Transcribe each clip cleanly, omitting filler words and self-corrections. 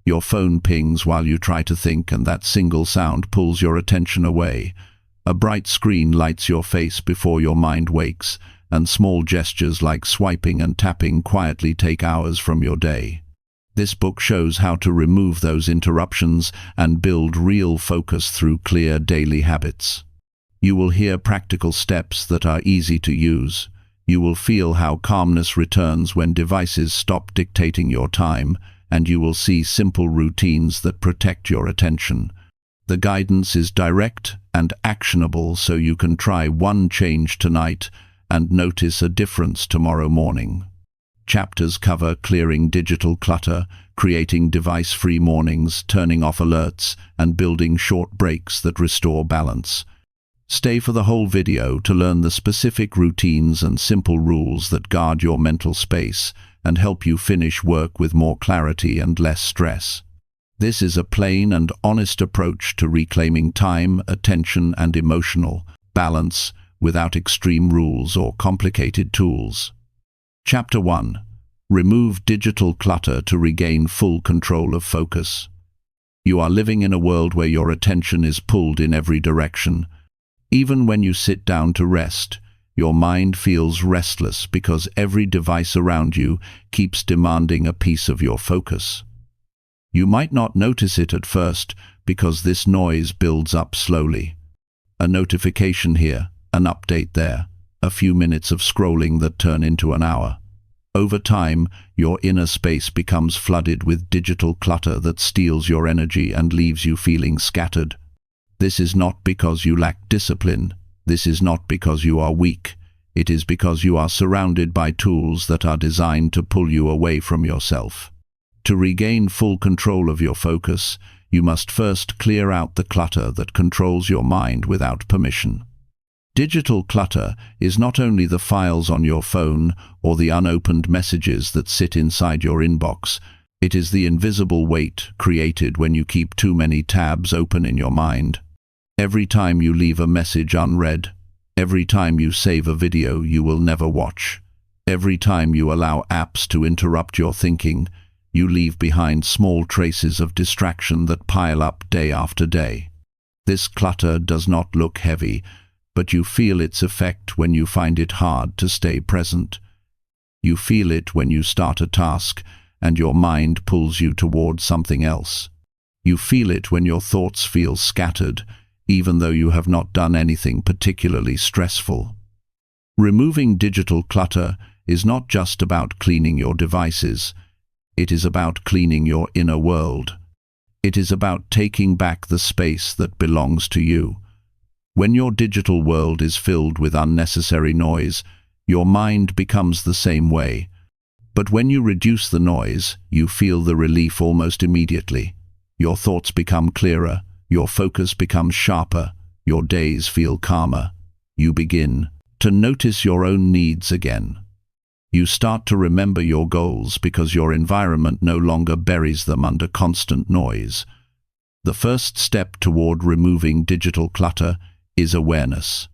Your phone pings while you try to think, and that single sound pulls your attention away. A bright screen lights your face before your mind wakes, and small gestures like swiping and tapping quietly take hours from your day. This book shows how to remove those interruptions and build real focus through clear daily habits. You will hear practical steps that are easy to use. You will feel how calmness returns when devices stop dictating your time, and you will see simple routines that protect your attention. The guidance is direct and actionable, so you can try one change tonight and notice a difference tomorrow morning. Chapters cover clearing digital clutter, creating device-free mornings, turning off alerts, and building short breaks that restore balance. Stay for the whole video to learn the specific routines and simple rules that guard your mental space and help you finish work with more clarity and less stress. This is a plain and honest approach to reclaiming time, attention, and emotional balance without extreme rules or complicated tools. Chapter 1. Remove digital clutter to regain full control of focus. You are living in a world where your attention is pulled in every direction. Even when you sit down to rest, your mind feels restless because every device around you keeps demanding a piece of your focus. You might not notice it at first because this noise builds up slowly. A notification here, an update there, a few minutes of scrolling that turn into an hour. Over time, your inner space becomes flooded with digital clutter that steals your energy and leaves you feeling scattered. This is not because you lack discipline. This is not because you are weak. It is because you are surrounded by tools that are designed to pull you away from yourself. To regain full control of your focus, you must first clear out the clutter that controls your mind without permission. Digital clutter is not only the files on your phone or the unopened messages that sit inside your inbox. It is the invisible weight created when you keep too many tabs open in your mind. Every time you leave a message unread, every time you save a video you will never watch, every time you allow apps to interrupt your thinking, you leave behind small traces of distraction that pile up day after day. This clutter does not look heavy, but you feel its effect when you find it hard to stay present. You feel it when you start a task and your mind pulls you toward something else. You feel it when your thoughts feel scattered, even though you have not done anything particularly stressful. Removing digital clutter is not just about cleaning your devices. It is about cleaning your inner world. It is about taking back the space that belongs to you. When your digital world is filled with unnecessary noise, your mind becomes the same way. But when you reduce the noise, you feel the relief almost immediately. Your thoughts become clearer, your focus becomes sharper, your days feel calmer. You begin to notice your own needs again. You start to remember your goals because your environment no longer buries them under constant noise. The first step toward removing digital clutter is awareness.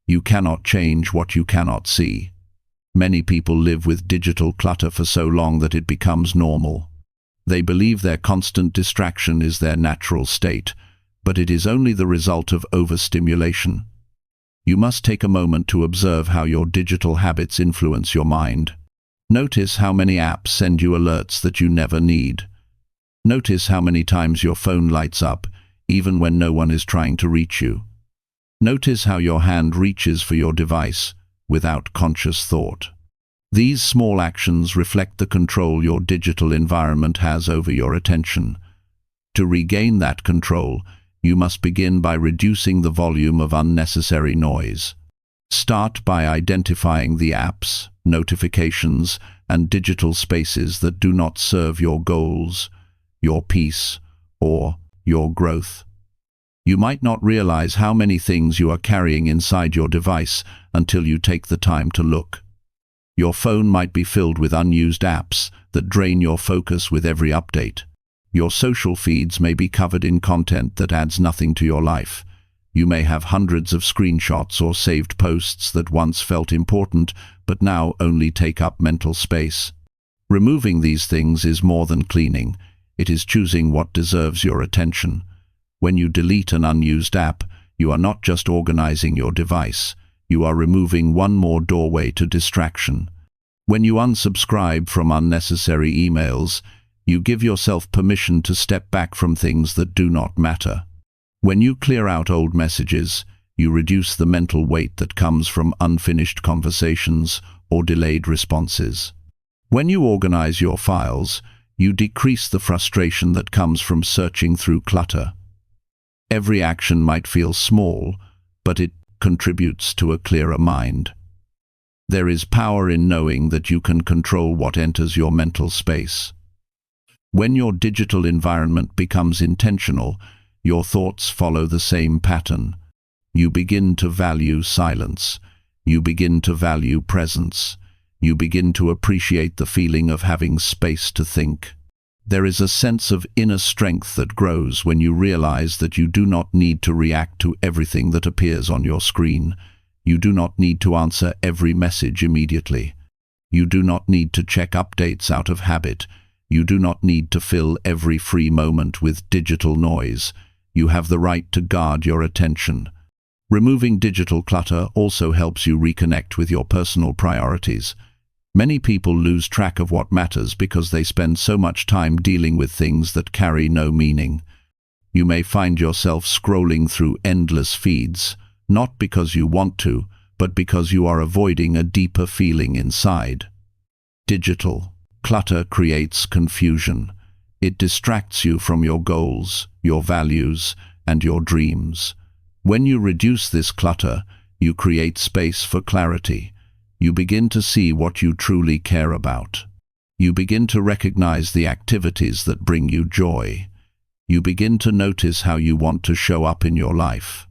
You cannot change what you cannot see. Many people live with digital clutter for so long that it becomes normal. They believe their constant distraction is their natural state, but it is only the result of overstimulation. You must take a moment to observe how your digital habits influence your mind. Notice how many apps send you alerts that you never need. Notice how many times your phone lights up, even when no one is trying to reach you. Notice how your hand reaches for your device without conscious thought. These small actions reflect the control your digital environment has over your attention. To regain that control, you must begin by reducing the volume of unnecessary noise. Start by identifying the apps, notifications, and digital spaces that do not serve your goals, your peace, or your growth. You might not realize how many things you are carrying inside your device until you take the time to look. Your phone might be filled with unused apps that drain your focus with every update. Your social feeds may be covered in content that adds nothing to your life. You may have hundreds of screenshots or saved posts that once felt important but now only take up mental space. Removing these things is more than cleaning. It is choosing what deserves your attention. When you delete an unused app, you are not just organizing your device. You are removing one more doorway to distraction. When you unsubscribe from unnecessary emails, you give yourself permission to step back from things that do not matter. When you clear out old messages, you reduce the mental weight that comes from unfinished conversations or delayed responses. When you organize your files, you decrease the frustration that comes from searching through clutter. Every action might feel small, but it contributes to a clearer mind. There is power in knowing that you can control what enters your mental space. When your digital environment becomes intentional, your thoughts follow the same pattern. You begin to value silence. You begin to value presence. You begin to appreciate the feeling of having space to think. There is a sense of inner strength that grows when you realize that you do not need to react to everything that appears on your screen. You do not need to answer every message immediately. You do not need to check updates out of habit. You do not need to fill every free moment with digital noise. You have the right to guard your attention. Removing digital clutter also helps you reconnect with your personal priorities. Many people lose track of what matters because they spend so much time dealing with things that carry no meaning. You may find yourself scrolling through endless feeds, not because you want to, but because you are avoiding a deeper feeling inside. Digital clutter creates confusion. It distracts you from your goals, your values, and your dreams. When you reduce this clutter, you create space for clarity. You begin to see what you truly care about. You begin to recognize the activities that bring you joy. You begin to notice how you want to show up in your life.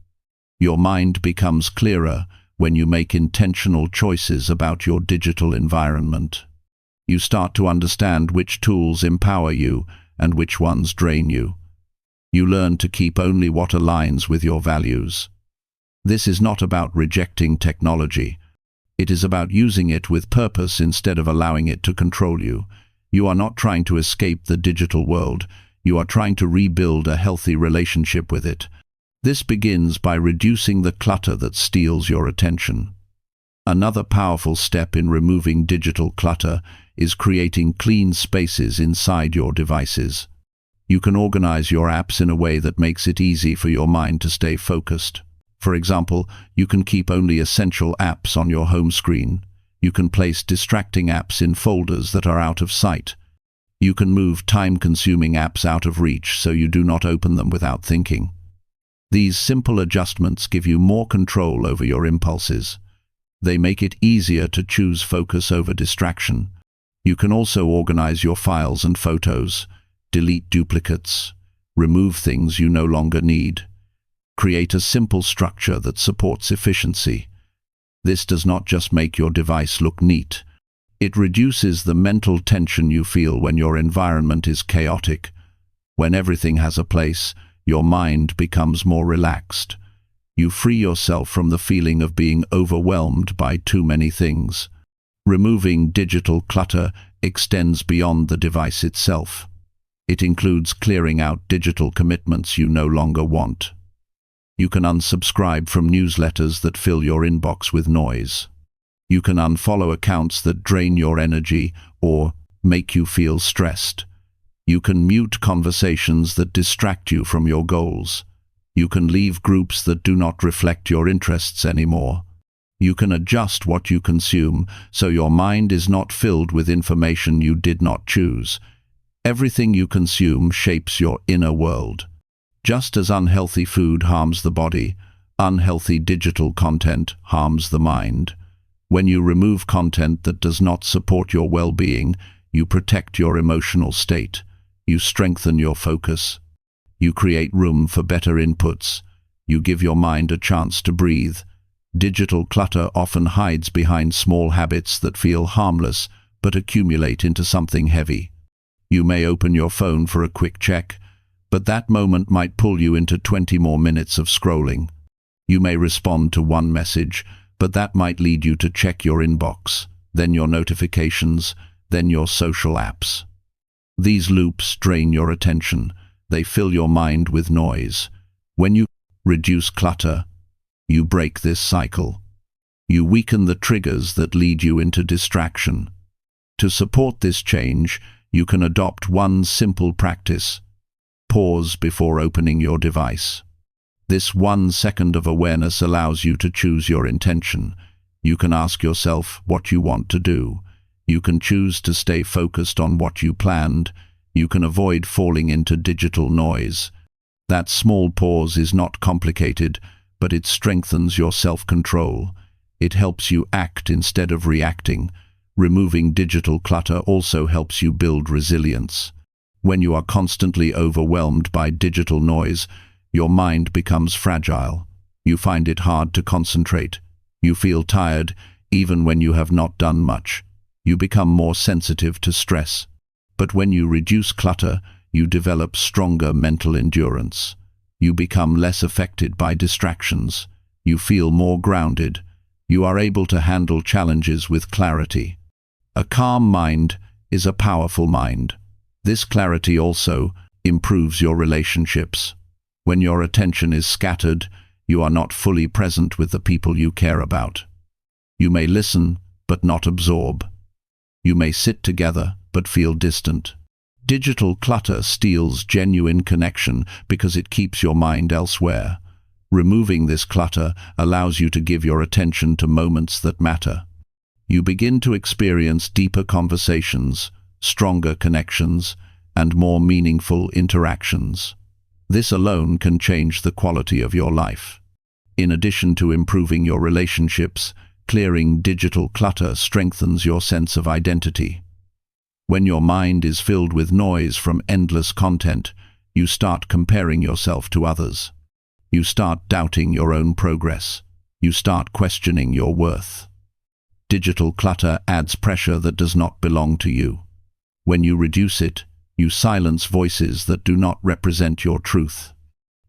Your mind becomes clearer when you make intentional choices about your digital environment. You start to understand which tools empower you and which ones drain you. You learn to keep only what aligns with your values. This is not about rejecting technology. It is about using it with purpose instead of allowing it to control you. You are not trying to escape the digital world. You are trying to rebuild a healthy relationship with it. This begins by reducing the clutter that steals your attention. Another powerful step in removing digital clutter is creating clean spaces inside your devices. You can organize your apps in a way that makes it easy for your mind to stay focused. For example, you can keep only essential apps on your home screen. You can place distracting apps in folders that are out of sight. You can move time-consuming apps out of reach so you do not open them without thinking. These simple adjustments give you more control over your impulses. They make it easier to choose focus over distraction. You can also organize your files and photos, delete duplicates, remove things you no longer need. Create a simple structure that supports efficiency. This does not just make your device look neat. It reduces the mental tension you feel when your environment is chaotic. When everything has a place, your mind becomes more relaxed. You free yourself from the feeling of being overwhelmed by too many things. Removing digital clutter extends beyond the device itself. It includes clearing out digital commitments you no longer want. You can unsubscribe from newsletters that fill your inbox with noise. You can unfollow accounts that drain your energy or make you feel stressed. You can mute conversations that distract you from your goals. You can leave groups that do not reflect your interests anymore. You can adjust what you consume so your mind is not filled with information you did not choose. Everything you consume shapes your inner world. Just as unhealthy food harms the body, unhealthy digital content harms the mind. When you remove content that does not support your well-being, you protect your emotional state. You strengthen your focus. You create room for better inputs. You give your mind a chance to breathe. Digital clutter often hides behind small habits that feel harmless but accumulate into something heavy. You may open your phone for a quick check, but that moment might pull you into 20 more minutes of scrolling. You may respond to one message, but that might lead you to check your inbox, then your notifications, then your social apps. These loops drain your attention. They fill your mind with noise. When you reduce clutter, you break this cycle. You weaken the triggers that lead you into distraction. To support this change, you can adopt one simple practice. Pause before opening your device. This 1 second of awareness allows you to choose your intention. You can ask yourself what you want to do. You can choose to stay focused on what you planned. You can avoid falling into digital noise. That small pause is not complicated, but it strengthens your self-control. It helps you act instead of reacting. Removing digital clutter also helps you build resilience. When you are constantly overwhelmed by digital noise, your mind becomes fragile. You find it hard to concentrate. You feel tired even when you have not done much. You become more sensitive to stress. But when you reduce clutter, you develop stronger mental endurance. You become less affected by distractions. You feel more grounded. You are able to handle challenges with clarity. A calm mind is a powerful mind. This clarity also improves your relationships. When your attention is scattered, you are not fully present with the people you care about. You may listen, but not absorb. You may sit together, but feel distant. Digital clutter steals genuine connection because it keeps your mind elsewhere. Removing this clutter allows you to give your attention to moments that matter. You begin to experience deeper conversations, stronger connections, and more meaningful interactions. This alone can change the quality of your life. In addition to improving your relationships, clearing digital clutter strengthens your sense of identity. When your mind is filled with noise from endless content, you start comparing yourself to others. You start doubting your own progress. You start questioning your worth. Digital clutter adds pressure that does not belong to you. When you reduce it, you silence voices that do not represent your truth.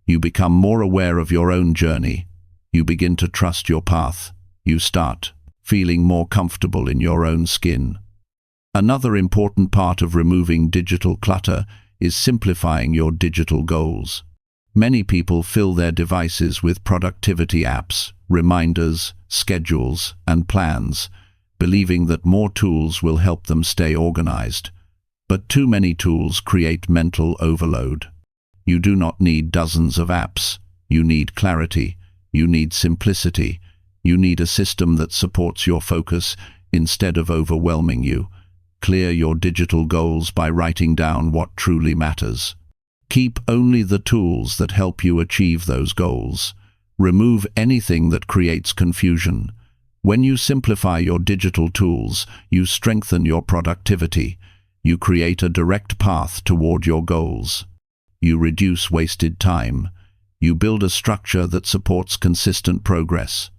You become more aware of your own journey. You begin to trust your path. You start feeling more comfortable in your own skin. Another important part of removing digital clutter is simplifying your digital goals. Many people fill their devices with productivity apps, reminders, schedules, and plans, believing that more tools will help them stay organized. But too many tools create mental overload. You do not need dozens of apps. You need clarity. You need simplicity. You need a system that supports your focus instead of overwhelming you. Clear your digital goals by writing down what truly matters. Keep only the tools that help you achieve those goals. Remove anything that creates confusion. When you simplify your digital tools, you strengthen your productivity. You create a direct path toward your goals. You reduce wasted time. You build a structure that supports consistent progress.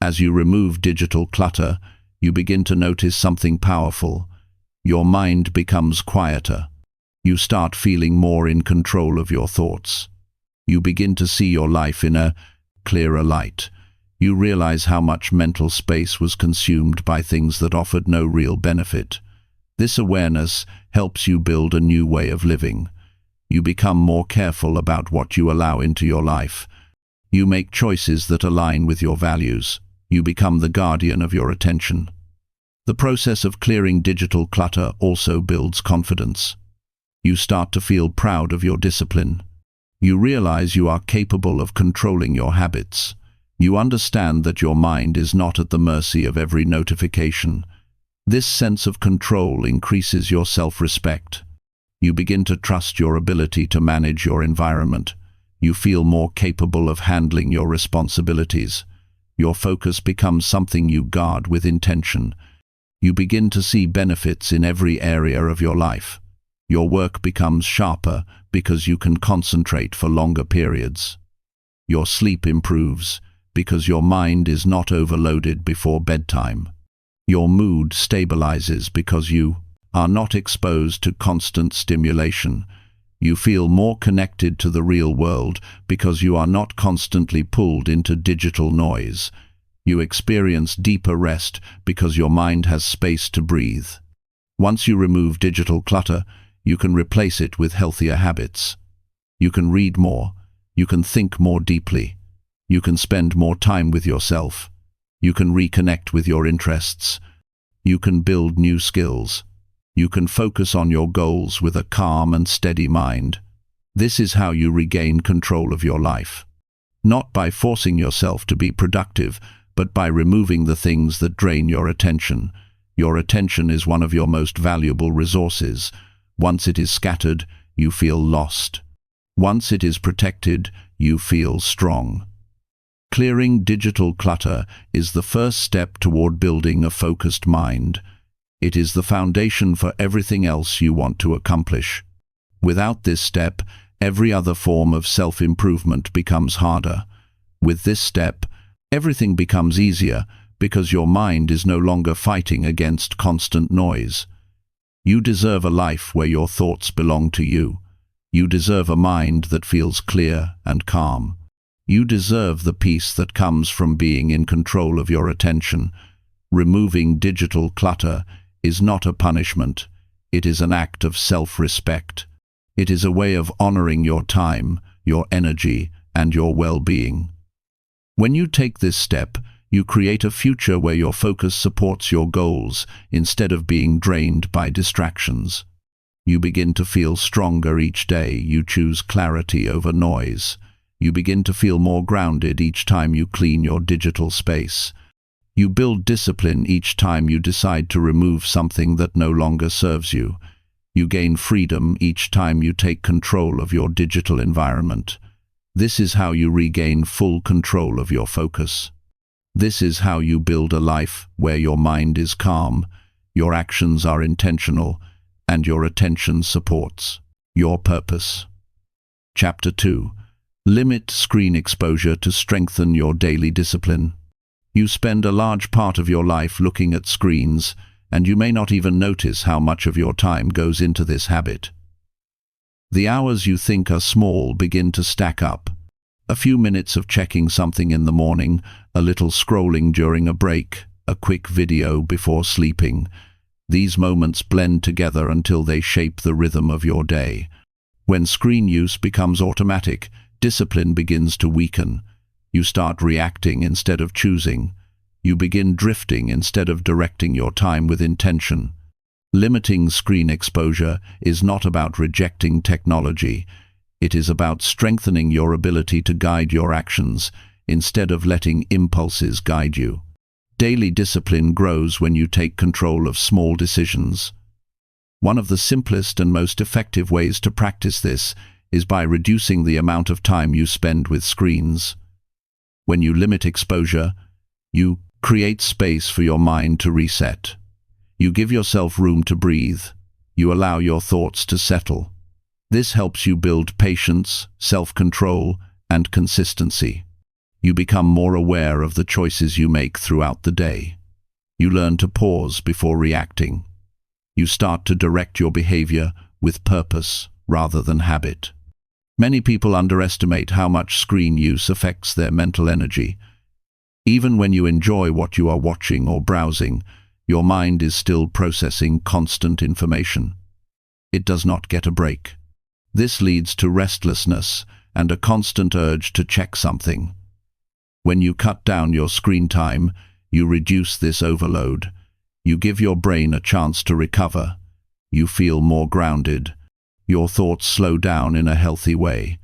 As you remove digital clutter, you begin to notice something powerful. Your mind becomes quieter. You start feeling more in control of your thoughts. You begin to see your life in a clearer light. You realize how much mental space was consumed by things that offered no real benefit. This awareness helps you build a new way of living. You become more careful about what you allow into your life. You make choices that align with your values. You become the guardian of your attention. The process of clearing digital clutter also builds confidence. You start to feel proud of your discipline. You realize you are capable of controlling your habits. You understand that your mind is not at the mercy of every notification. This sense of control increases your self-respect. You begin to trust your ability to manage your environment. You feel more capable of handling your responsibilities. Your focus becomes something you guard with intention. You begin to see benefits in every area of your life. Your work becomes sharper because you can concentrate for longer periods. Your sleep improves because your mind is not overloaded before bedtime. Your mood stabilizes because you are not exposed to constant stimulation. You feel more connected to the real world because you are not constantly pulled into digital noise. You experience deeper rest because your mind has space to breathe. Once you remove digital clutter, you can replace it with healthier habits. You can read more. You can think more deeply. You can spend more time with yourself. You can reconnect with your interests. You can build new skills. You can focus on your goals with a calm and steady mind. This is how you regain control of your life. Not by forcing yourself to be productive, but by removing the things that drain your attention. Your attention is one of your most valuable resources. Once it is scattered, you feel lost. Once it is protected, you feel strong. Clearing digital clutter is the first step toward building a focused mind. It is the foundation for everything else you want to accomplish. Without this step, every other form of self-improvement becomes harder. With this step, everything becomes easier because your mind is no longer fighting against constant noise. You deserve a life where your thoughts belong to you. You deserve a mind that feels clear and calm. You deserve the peace that comes from being in control of your attention. Removing digital clutter is not a punishment. It is an act of self-respect. It is a way of honoring your time, your energy, and your well-being. When you take this step, you create a future where your focus supports your goals instead of being drained by distractions. You begin to feel stronger each day. You choose clarity over noise. You begin to feel more grounded each time you clean your digital space. You build discipline each time you decide to remove something that no longer serves you. You gain freedom each time you take control of your digital environment. This is how you regain full control of your focus. This is how you build a life where your mind is calm, your actions are intentional, and your attention supports your purpose. Chapter 2. Limit screen exposure to strengthen your daily discipline. You spend a large part of your life looking at screens, and you may not even notice how much of your time goes into this habit. The hours you think are small begin to stack up. A few minutes of checking something in the morning, a little scrolling during a break, a quick video before sleeping. These moments blend together until they shape the rhythm of your day. When screen use becomes automatic, discipline begins to weaken. You start reacting instead of choosing. You begin drifting instead of directing your time with intention. Limiting screen exposure is not about rejecting technology. It is about strengthening your ability to guide your actions instead of letting impulses guide you. Daily discipline grows when you take control of small decisions. One of the simplest and most effective ways to practice this is by reducing the amount of time you spend with screens. When you limit exposure, you create space for your mind to reset. You give yourself room to breathe. You allow your thoughts to settle. This helps you build patience, self-control, and consistency. You become more aware of the choices you make throughout the day. You learn to pause before reacting. You start to direct your behavior with purpose rather than habit. Many people underestimate how much screen use affects their mental energy. Even when you enjoy what you are watching or browsing, your mind is still processing constant information. It does not get a break. This leads to restlessness and a constant urge to check something. When you cut down your screen time, you reduce this overload. You give your brain a chance to recover. You feel more grounded. Your thoughts slow down in a healthy way.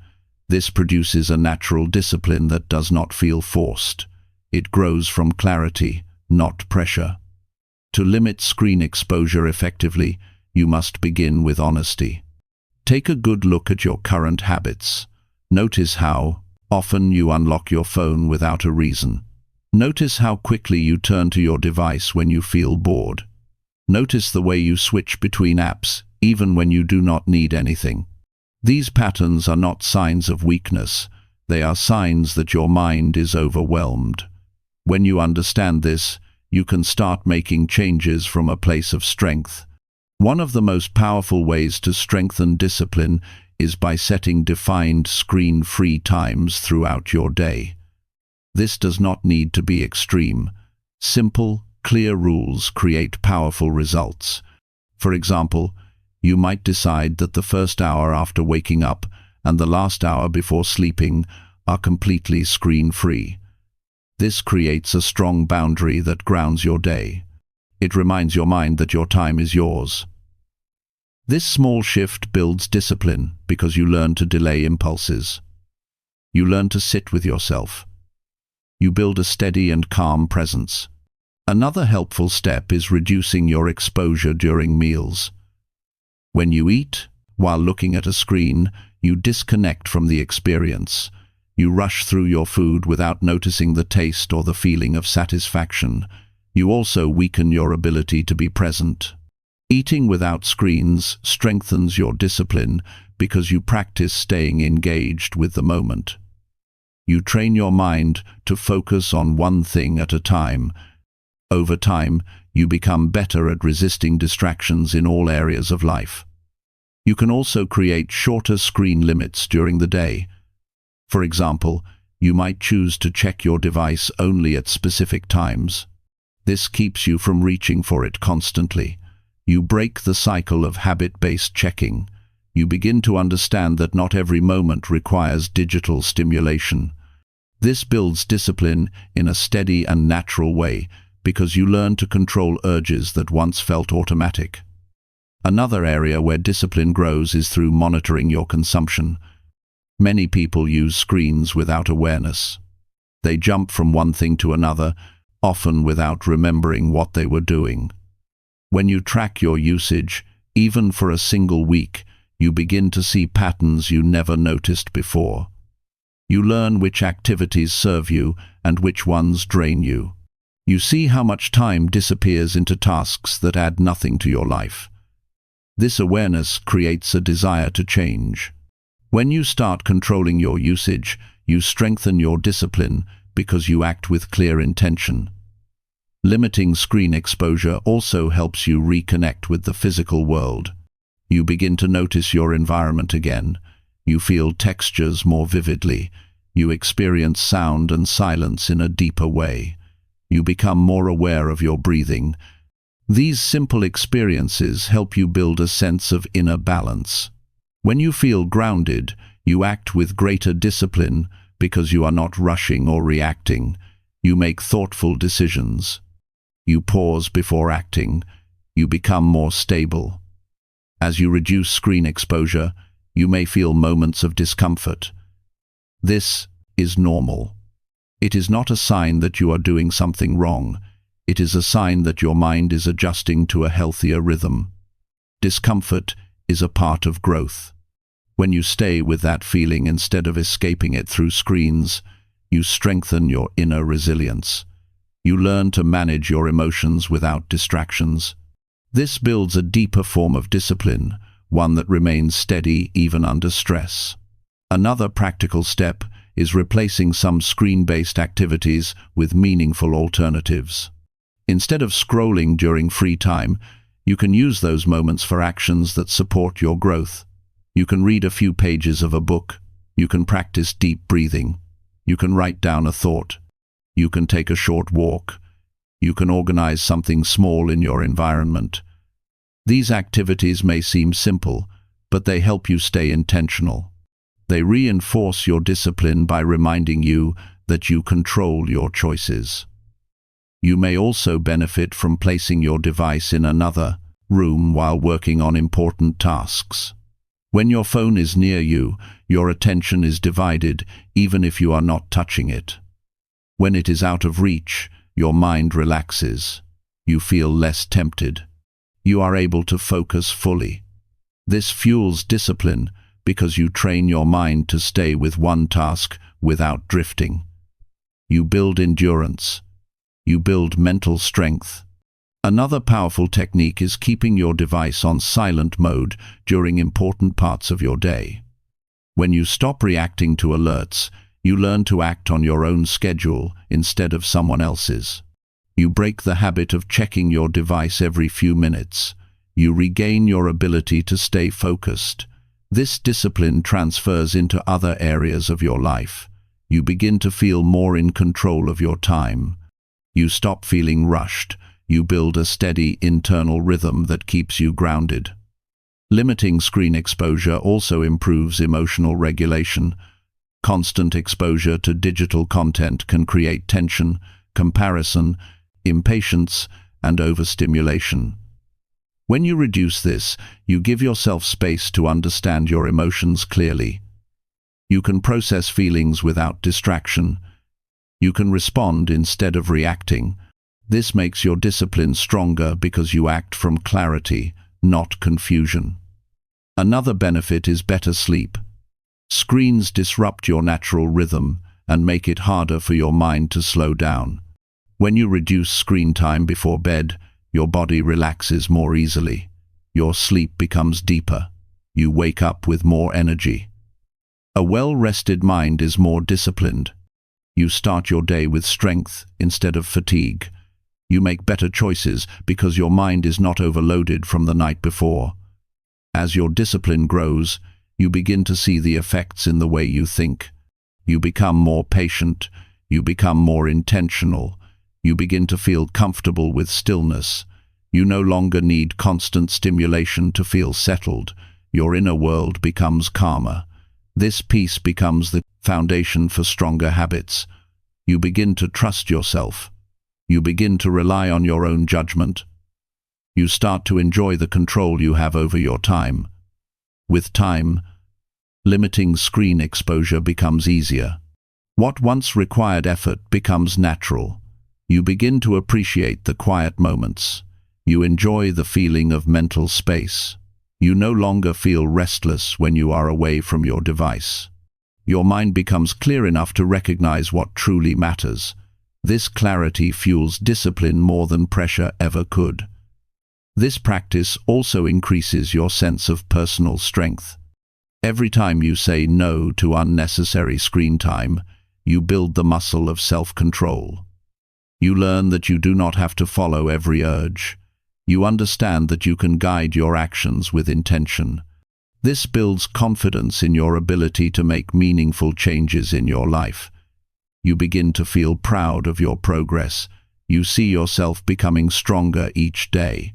This produces a natural discipline that does not feel forced. It grows from clarity, not pressure. To limit screen exposure effectively, you must begin with honesty. Take a good look at your current habits. Notice how often you unlock your phone without a reason. Notice how quickly you turn to your device when you feel bored. Notice the way you switch between apps, even when you do not need anything. These patterns are not signs of weakness. They are signs that your mind is overwhelmed. When you understand this, you can start making changes from a place of strength. One of the most powerful ways to strengthen discipline is by setting defined screen-free times throughout your day. This does not need to be extreme. Simple, clear rules create powerful results. For example, You might decide that the first hour after waking up and the last hour before sleeping are completely screen-free. This creates a strong boundary that grounds your day. It reminds your mind that your time is yours. This small shift builds discipline because you learn to delay impulses. You learn to sit with yourself. You build a steady and calm presence. Another helpful step is reducing your exposure during meals. When you eat, while looking at a screen, you disconnect from the experience. You rush through your food without noticing the taste or the feeling of satisfaction. You also weaken your ability to be present. Eating without screens strengthens your discipline because you practice staying engaged with the moment. You train your mind to focus on one thing at a time. Over time, you become better at resisting distractions in all areas of life. You can also create shorter screen limits during the day. For example, you might choose to check your device only at specific times. This keeps you from reaching for it constantly. You break the cycle of habit-based checking. You begin to understand that not every moment requires digital stimulation. This builds discipline in a steady and natural way because you learn to control urges that once felt automatic. Another area where discipline grows is through monitoring your consumption. Many people use screens without awareness. They jump from one thing to another, often without remembering what they were doing. When you track your usage, even for a single week, you begin to see patterns you never noticed before. You learn which activities serve you and which ones drain you. You see how much time disappears into tasks that add nothing to your life. This awareness creates a desire to change. When you start controlling your usage, you strengthen your discipline because you act with clear intention. Limiting screen exposure also helps you reconnect with the physical world. You begin to notice your environment again. You feel textures more vividly. You experience sound and silence in a deeper way. You become more aware of your breathing. These simple experiences help you build a sense of inner balance. When you feel grounded, you act with greater discipline because you are not rushing or reacting. You make thoughtful decisions. You pause before acting. You become more stable. As you reduce screen exposure, you may feel moments of discomfort. This is normal. It is not a sign that you are doing something wrong. It is a sign that your mind is adjusting to a healthier rhythm. Discomfort is a part of growth. When you stay with that feeling instead of escaping it through screens, you strengthen your inner resilience. You learn to manage your emotions without distractions. This builds a deeper form of discipline, one that remains steady even under stress. Another practical step is replacing some screen-based activities with meaningful alternatives. Instead of scrolling during free time, you can use those moments for actions that support your growth. You can read a few pages of a book. You can practice deep breathing. You can write down a thought. You can take a short walk. You can organize something small in your environment. These activities may seem simple, but they help you stay intentional. They reinforce your discipline by reminding you that you control your choices. You may also benefit from placing your device in another room while working on important tasks. When your phone is near you, your attention is divided even if you are not touching it. When it is out of reach, your mind relaxes. You feel less tempted. You are able to focus fully. This fuels discipline because you train your mind to stay with one task without drifting. You build endurance. You build mental strength. Another powerful technique is keeping your device on silent mode during important parts of your day. When you stop reacting to alerts, you learn to act on your own schedule instead of someone else's. You break the habit of checking your device every few minutes. You regain your ability to stay focused. This discipline transfers into other areas of your life. You begin to feel more in control of your time. You stop feeling rushed. You build a steady internal rhythm that keeps you grounded. Limiting screen exposure also improves emotional regulation. Constant exposure to digital content can create tension, comparison, impatience, and overstimulation. When you reduce this, you give yourself space to understand your emotions clearly. You can process feelings without distraction. You can respond instead of reacting. This makes your discipline stronger because you act from clarity, not confusion. Another benefit is better sleep. Screens disrupt your natural rhythm and make it harder for your mind to slow down. When you reduce screen time before bed, your body relaxes more easily. Your sleep becomes deeper. You wake up with more energy. A well-rested mind is more disciplined. You start your day with strength instead of fatigue. You make better choices because your mind is not overloaded from the night before. As your discipline grows, you begin to see the effects in the way you think. You become more patient. You become more intentional. You begin to feel comfortable with stillness. You no longer need constant stimulation to feel settled. Your inner world becomes calmer. This peace becomes the foundation for stronger habits. You begin to trust yourself. You begin to rely on your own judgment. You start to enjoy the control you have over your time. With time, limiting screen exposure becomes easier. What once required effort becomes natural. You begin to appreciate the quiet moments. You enjoy the feeling of mental space. You no longer feel restless when you are away from your device. Your mind becomes clear enough to recognize what truly matters. This clarity fuels discipline more than pressure ever could. This practice also increases your sense of personal strength. Every time you say no to unnecessary screen time, you build the muscle of self-control. You learn that you do not have to follow every urge. You understand that you can guide your actions with intention. This builds confidence in your ability to make meaningful changes in your life. You begin to feel proud of your progress. You see yourself becoming stronger each day.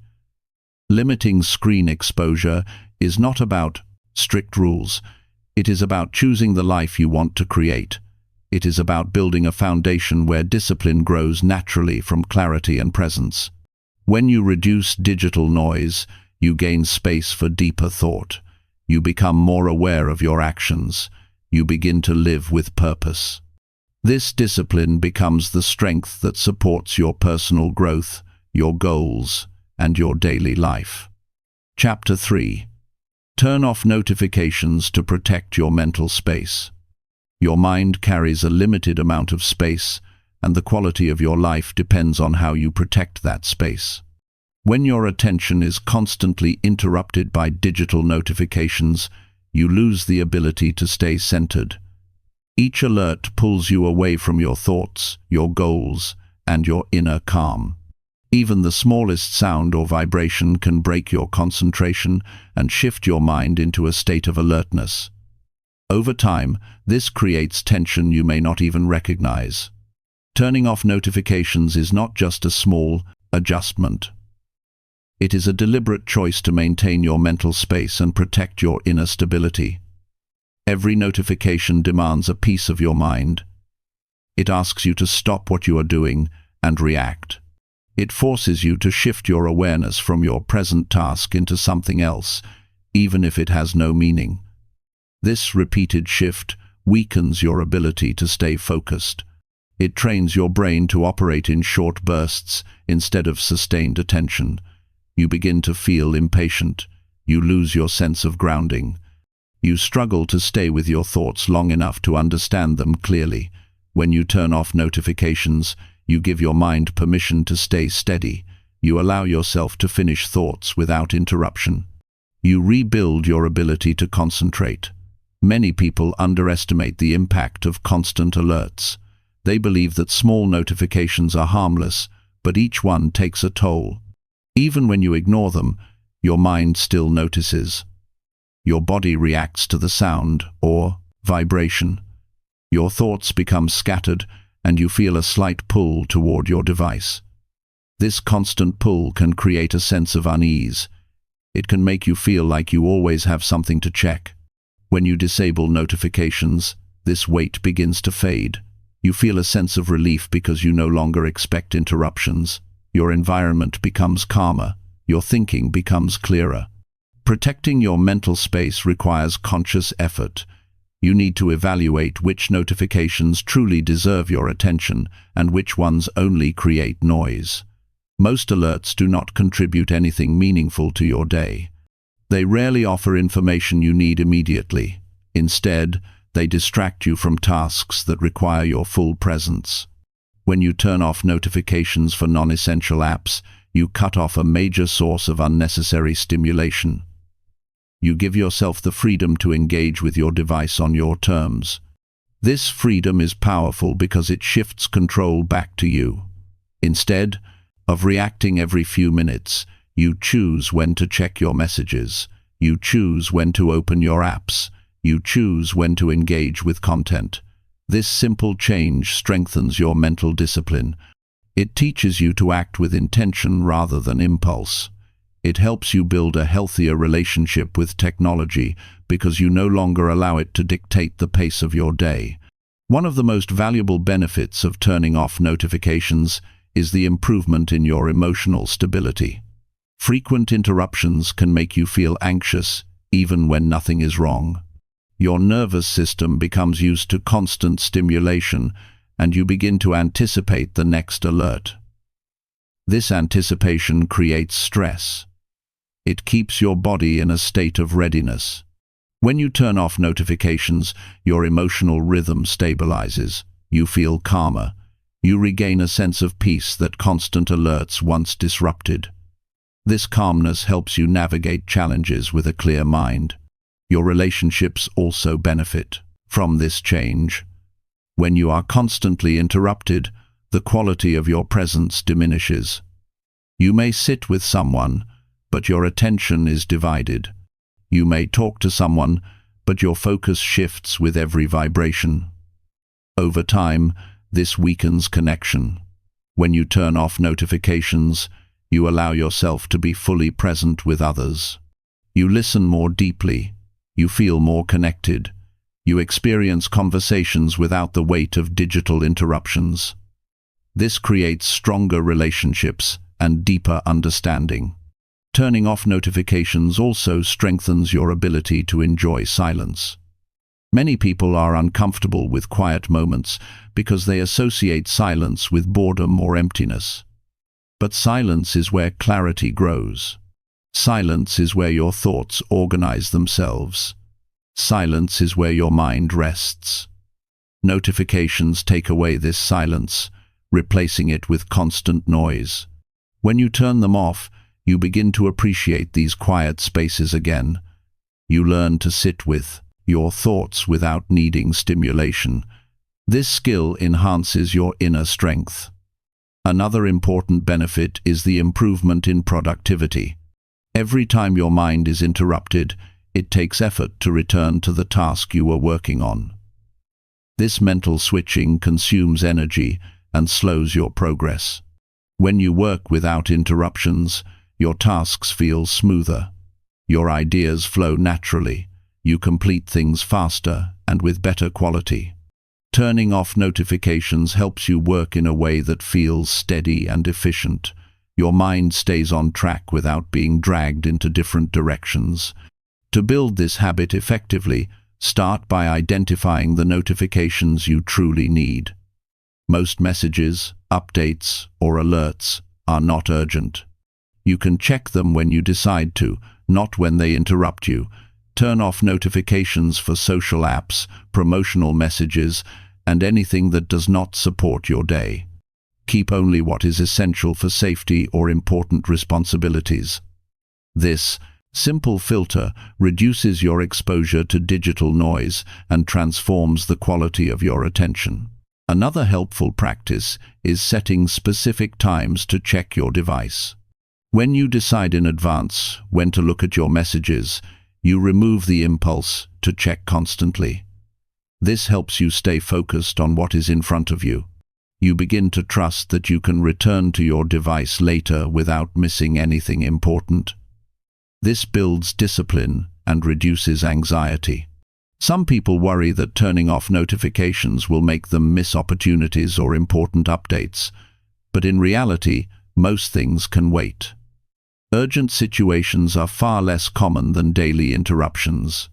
Limiting screen exposure is not about strict rules. It is about choosing the life you want to create. It is about building a foundation where discipline grows naturally from clarity and presence. When you reduce digital noise, you gain space for deeper thought. You become more aware of your actions. You begin to live with purpose. This discipline becomes the strength that supports your personal growth, your goals, and your daily life. Chapter 3. Turn off notifications to protect your mental space. Your mind carries a limited amount of space, and the quality of your life depends on how you protect that space. When your attention is constantly interrupted by digital notifications, you lose the ability to stay centered. Each alert pulls you away from your thoughts, your goals, and your inner calm. Even the smallest sound or vibration can break your concentration and shift your mind into a state of alertness. Over time, this creates tension you may not even recognize. Turning off notifications is not just a small adjustment. It is a deliberate choice to maintain your mental space and protect your inner stability. Every notification demands a piece of your mind. It asks you to stop what you are doing and react. It forces you to shift your awareness from your present task into something else, even if it has no meaning. This repeated shift weakens your ability to stay focused. It trains your brain to operate in short bursts instead of sustained attention. You begin to feel impatient. You lose your sense of grounding. You struggle to stay with your thoughts long enough to understand them clearly. When you turn off notifications, you give your mind permission to stay steady. You allow yourself to finish thoughts without interruption. You rebuild your ability to concentrate. Many people underestimate the impact of constant alerts. They believe that small notifications are harmless, but each one takes a toll. Even when you ignore them, your mind still notices. Your body reacts to the sound or vibration. Your thoughts become scattered, and you feel a slight pull toward your device. This constant pull can create a sense of unease. It can make you feel like you always have something to check. When you disable notifications, this weight begins to fade. You feel a sense of relief because you no longer expect interruptions. Your environment becomes calmer. Your thinking becomes clearer. Protecting your mental space requires conscious effort. You need to evaluate which notifications truly deserve your attention and which ones only create noise. Most alerts do not contribute anything meaningful to your day. They rarely offer information you need immediately. Instead, they distract you from tasks that require your full presence. When you turn off notifications for non-essential apps, you cut off a major source of unnecessary stimulation. You give yourself the freedom to engage with your device on your terms. This freedom is powerful because it shifts control back to you. Instead of reacting every few minutes, you choose when to check your messages. You choose when to open your apps. You choose when to engage with content. This simple change strengthens your mental discipline. It teaches you to act with intention rather than impulse. It helps you build a healthier relationship with technology because you no longer allow it to dictate the pace of your day. One of the most valuable benefits of turning off notifications is the improvement in your emotional stability. Frequent interruptions can make you feel anxious, even when nothing is wrong. Your nervous system becomes used to constant stimulation, and you begin to anticipate the next alert. This anticipation creates stress. It keeps your body in a state of readiness. When you turn off notifications, your emotional rhythm stabilizes. You feel calmer. You regain a sense of peace that constant alerts once disrupted. This calmness helps you navigate challenges with a clear mind. Your relationships also benefit from this change. When you are constantly interrupted, the quality of your presence diminishes. You may sit with someone, but your attention is divided. You may talk to someone, but your focus shifts with every vibration. Over time, this weakens connection. When you turn off notifications, you allow yourself to be fully present with others. You listen more deeply. You feel more connected. You experience conversations without the weight of digital interruptions. This creates stronger relationships and deeper understanding. Turning off notifications also strengthens your ability to enjoy silence. Many people are uncomfortable with quiet moments because they associate silence with boredom or emptiness. But silence is where clarity grows. Silence is where your thoughts organize themselves. Silence is where your mind rests. Notifications take away this silence, replacing it with constant noise. When you turn them off, you begin to appreciate these quiet spaces again. You learn to sit with your thoughts without needing stimulation. This skill enhances your inner strength. Another important benefit is the improvement in productivity. Every time your mind is interrupted, it takes effort to return to the task you were working on. This mental switching consumes energy and slows your progress. When you work without interruptions, your tasks feel smoother. Your ideas flow naturally. You complete things faster and with better quality. Turning off notifications helps you work in a way that feels steady and efficient. Your mind stays on track without being dragged into different directions. To build this habit effectively, start by identifying the notifications you truly need. Most messages, updates, or alerts are not urgent. You can check them when you decide to, not when they interrupt you. Turn off notifications for social apps, promotional messages, and anything that does not support your day. Keep only what is essential for safety or important responsibilities. This simple filter reduces your exposure to digital noise and transforms the quality of your attention. Another helpful practice is setting specific times to check your device. When you decide in advance when to look at your messages, you remove the impulse to check constantly. This helps you stay focused on what is in front of you. You begin to trust that you can return to your device later without missing anything important. This builds discipline and reduces anxiety. Some people worry that turning off notifications will make them miss opportunities or important updates, but in reality, most things can wait. Urgent situations are far less common than daily interruptions.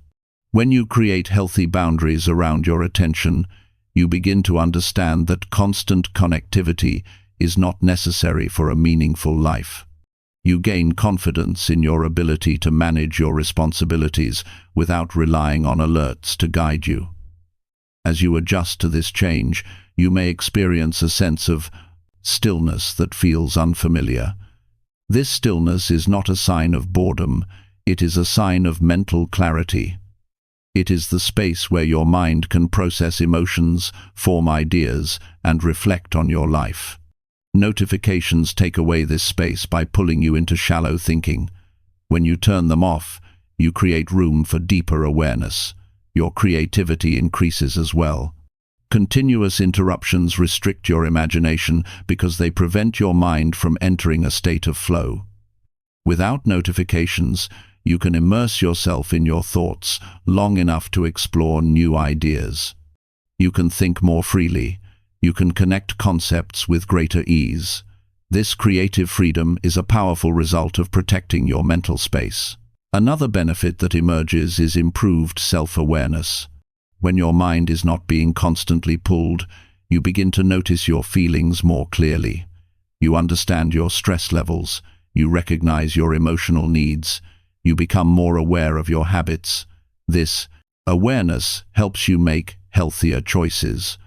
When you create healthy boundaries around your attention, you begin to understand that constant connectivity is not necessary for a meaningful life. You gain confidence in your ability to manage your responsibilities without relying on alerts to guide you. As you adjust to this change, you may experience a sense of stillness that feels unfamiliar. This stillness is not a sign of boredom, it is a sign of mental clarity. It is the space where your mind can process emotions, form ideas, and reflect on your life. Notifications take away this space by pulling you into shallow thinking. When you turn them off, you create room for deeper awareness. Your creativity increases as well. Continuous interruptions restrict your imagination because they prevent your mind from entering a state of flow. Without notifications, you can immerse yourself in your thoughts long enough to explore new ideas. You can think more freely. You can connect concepts with greater ease. This creative freedom is a powerful result of protecting your mental space. Another benefit that emerges is improved self-awareness. When your mind is not being constantly pulled, you begin to notice your feelings more clearly. You understand your stress levels. You recognize your emotional needs. You become more aware of your habits. This awareness helps you make healthier choices.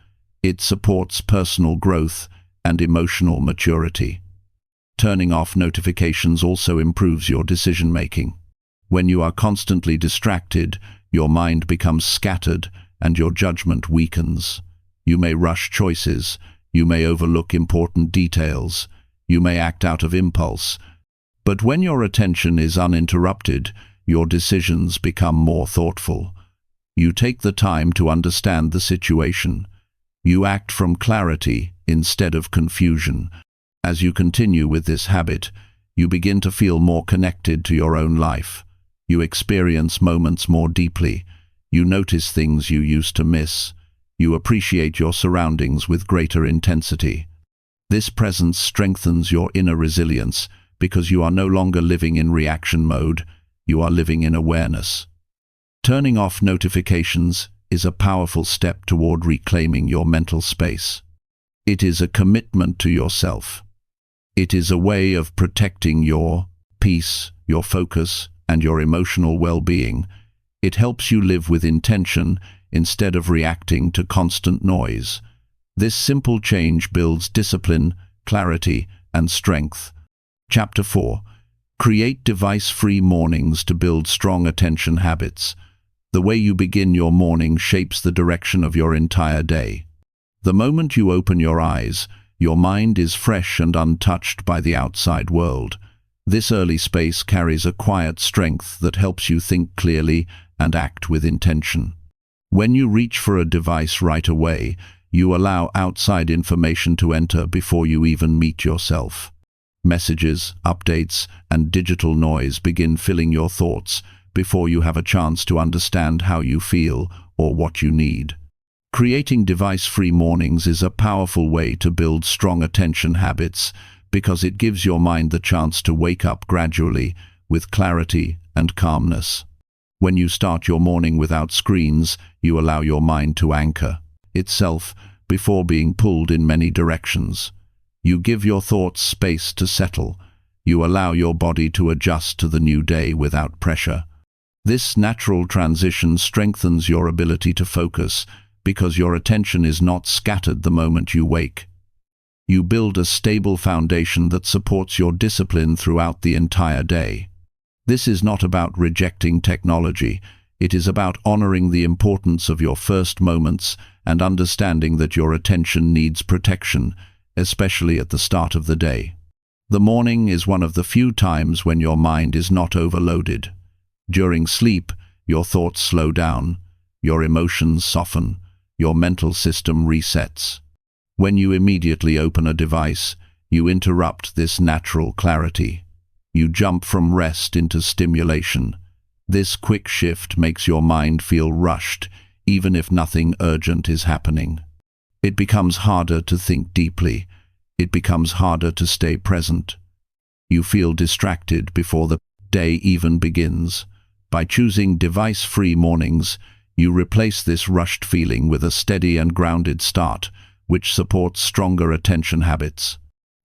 It supports personal growth and emotional maturity. Turning off notifications also improves your decision-making. When you are constantly distracted, your mind becomes scattered and your judgment weakens. You may rush choices, you may overlook important details, you may act out of impulse. But when your attention is uninterrupted, your decisions become more thoughtful. You take the time to understand the situation. You act from clarity instead of confusion. As you continue with this habit, you begin to feel more connected to your own life. You experience moments more deeply. You notice things you used to miss. You appreciate your surroundings with greater intensity. This presence strengthens your inner resilience because you are no longer living in reaction mode. You are living in awareness. Turning off notifications is a powerful step toward reclaiming your mental space. It is a commitment to yourself. It is a way of protecting your peace, your focus, and your emotional well-being. It helps you live with intention instead of reacting to constant noise. This simple change builds discipline, clarity, and strength. Chapter 4. Create device-free mornings to build strong attention habits. The way you begin your morning shapes the direction of your entire day. The moment you open your eyes, your mind is fresh and untouched by the outside world. This early space carries a quiet strength that helps you think clearly and act with intention. When you reach for a device right away, you allow outside information to enter before you even meet yourself. Messages, updates, and digital noise begin filling your thoughts before you have a chance to understand how you feel or what you need. Creating device-free mornings is a powerful way to build strong attention habits because it gives your mind the chance to wake up gradually with clarity and calmness. When you start your morning without screens, you allow your mind to anchor itself before being pulled in many directions. You give your thoughts space to settle. You allow your body to adjust to the new day without pressure. This natural transition strengthens your ability to focus because your attention is not scattered the moment you wake. You build a stable foundation that supports your discipline throughout the entire day. This is not about rejecting technology. It is about honoring the importance of your first moments and understanding that your attention needs protection, especially at the start of the day. The morning is one of the few times when your mind is not overloaded. During sleep, your thoughts slow down, your emotions soften, your mental system resets. When you immediately open a device, you interrupt this natural clarity. You jump from rest into stimulation. This quick shift makes your mind feel rushed, even if nothing urgent is happening. It becomes harder to think deeply. It becomes harder to stay present. You feel distracted before the day even begins. By choosing device-free mornings, you replace this rushed feeling with a steady and grounded start, which supports stronger attention habits.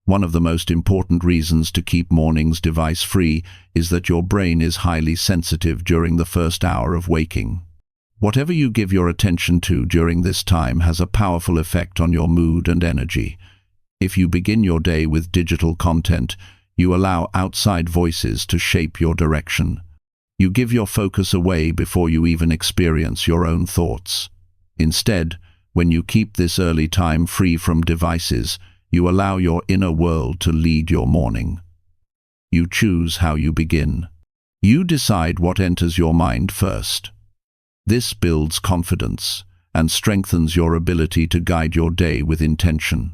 One of the most important reasons to keep mornings device-free is that your brain is highly sensitive during the first hour of waking. Whatever you give your attention to during this time has a powerful effect on your mood and energy. If you begin your day with digital content, you allow outside voices to shape your direction. You give your focus away before you even experience your own thoughts. Instead, when you keep this early time free from devices, you allow your inner world to lead your morning. You choose how you begin. You decide what enters your mind first. This builds confidence and strengthens your ability to guide your day with intention.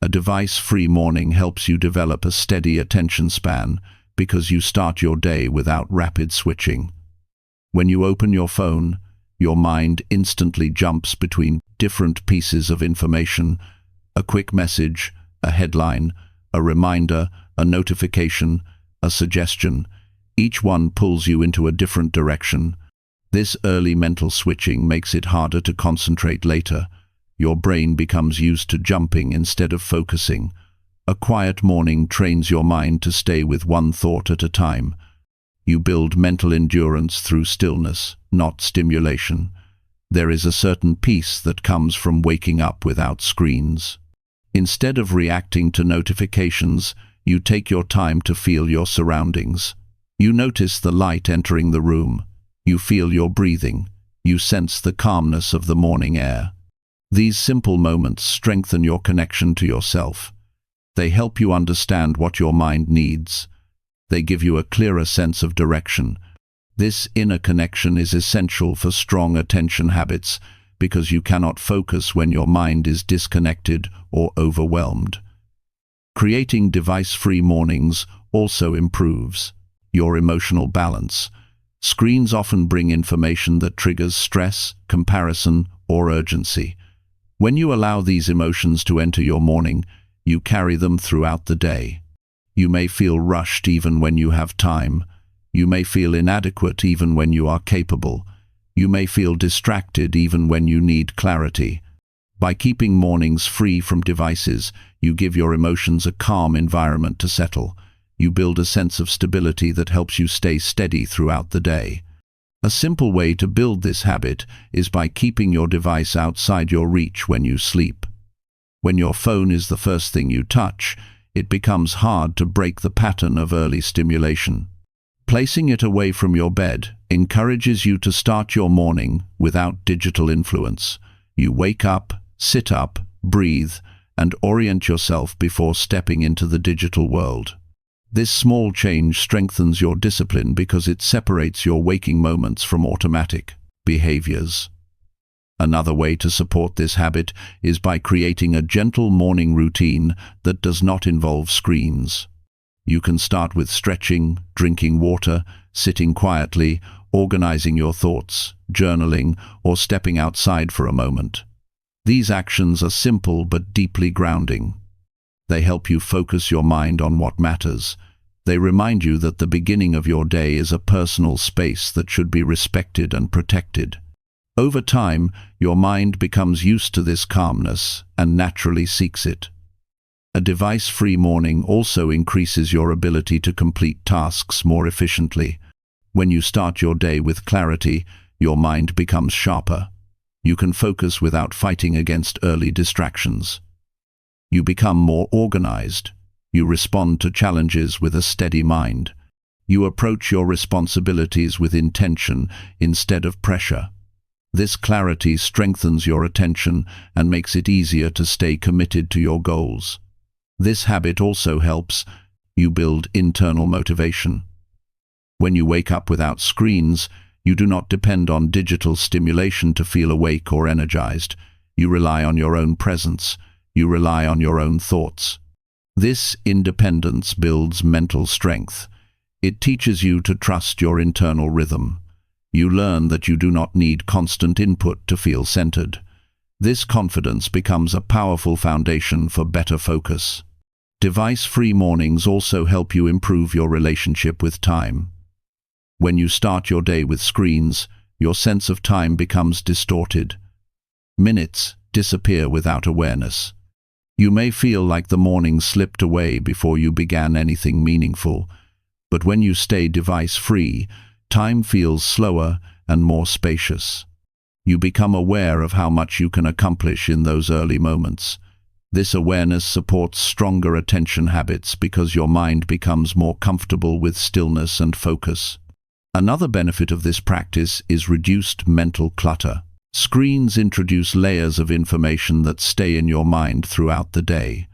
A device-free morning helps you develop a steady attention span because you start your day without rapid switching. When you open your phone, your mind instantly jumps between different pieces of information: a quick message, a headline, a reminder, a notification, a suggestion. Each one pulls you into a different direction. This early mental switching makes it harder to concentrate later. Your brain becomes used to jumping instead of focusing. A quiet morning trains your mind to stay with one thought at a time. You build mental endurance through stillness, not stimulation. There is a certain peace that comes from waking up without screens. Instead of reacting to notifications, you take your time to feel your surroundings. You notice the light entering the room. You feel your breathing. You sense the calmness of the morning air. These simple moments strengthen your connection to yourself. They help you understand what your mind needs. They give you a clearer sense of direction. This inner connection is essential for strong attention habits because you cannot focus when your mind is disconnected or overwhelmed. Creating device-free mornings also improves your emotional balance. Screens often bring information that triggers stress, comparison, or urgency. When you allow these emotions to enter your morning, you carry them throughout the day. You may feel rushed even when you have time. You may feel inadequate even when you are capable. You may feel distracted even when you need clarity. By keeping mornings free from devices, you give your emotions a calm environment to settle. You build a sense of stability that helps you stay steady throughout the day. A simple way to build this habit is by keeping your device outside your reach when you sleep. When your phone is the first thing you touch, it becomes hard to break the pattern of early stimulation. Placing it away from your bed encourages you to start your morning without digital influence. You wake up, sit up, breathe, and orient yourself before stepping into the digital world. This small change strengthens your discipline because it separates your waking moments from automatic behaviors. Another way to support this habit is by creating a gentle morning routine that does not involve screens. You can start with stretching, drinking water, sitting quietly, organizing your thoughts, journaling, or stepping outside for a moment. These actions are simple but deeply grounding. They help you focus your mind on what matters. They remind you that the beginning of your day is a personal space that should be respected and protected. Over time, your mind becomes used to this calmness and naturally seeks it. A device-free morning also increases your ability to complete tasks more efficiently. When you start your day with clarity, your mind becomes sharper. You can focus without fighting against early distractions. You become more organized. You respond to challenges with a steady mind. You approach your responsibilities with intention instead of pressure. This clarity strengthens your attention and makes it easier to stay committed to your goals. This habit also helps you build internal motivation. When you wake up without screens, you do not depend on digital stimulation to feel awake or energized. You rely on your own presence. You rely on your own thoughts. This independence builds mental strength. It teaches you to trust your internal rhythm. You learn that you do not need constant input to feel centered. This confidence becomes a powerful foundation for better focus. Device-free mornings also help you improve your relationship with time. When you start your day with screens, your sense of time becomes distorted. Minutes disappear without awareness. You may feel like the morning slipped away before you began anything meaningful, but when you stay device-free, time feels slower and more spacious. You become aware of how much you can accomplish in those early moments. This awareness supports stronger attention habits because your mind becomes more comfortable with stillness and focus. Another benefit of this practice is reduced mental clutter. Screens introduce layers of information that stay in your mind throughout the day.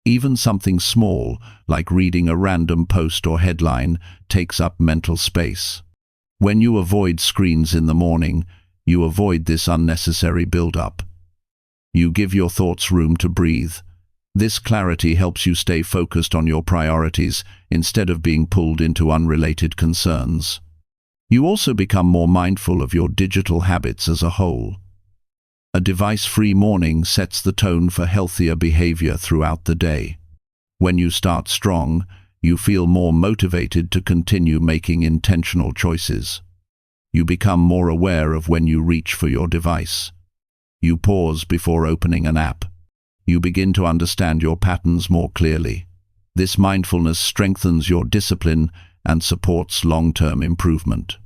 Even something small, like reading a random post or headline, takes up mental space. When you avoid screens in the morning, you avoid this unnecessary build-up. You give your thoughts room to breathe. This clarity helps you stay focused on your priorities instead of being pulled into unrelated concerns. You also become more mindful of your digital habits as a whole. A device-free morning sets the tone for healthier behavior throughout the day. When you start strong, you feel more motivated to continue making intentional choices. You become more aware of when you reach for your device. You pause before opening an app. You begin to understand your patterns more clearly. This mindfulness strengthens your discipline and supports long-term improvement.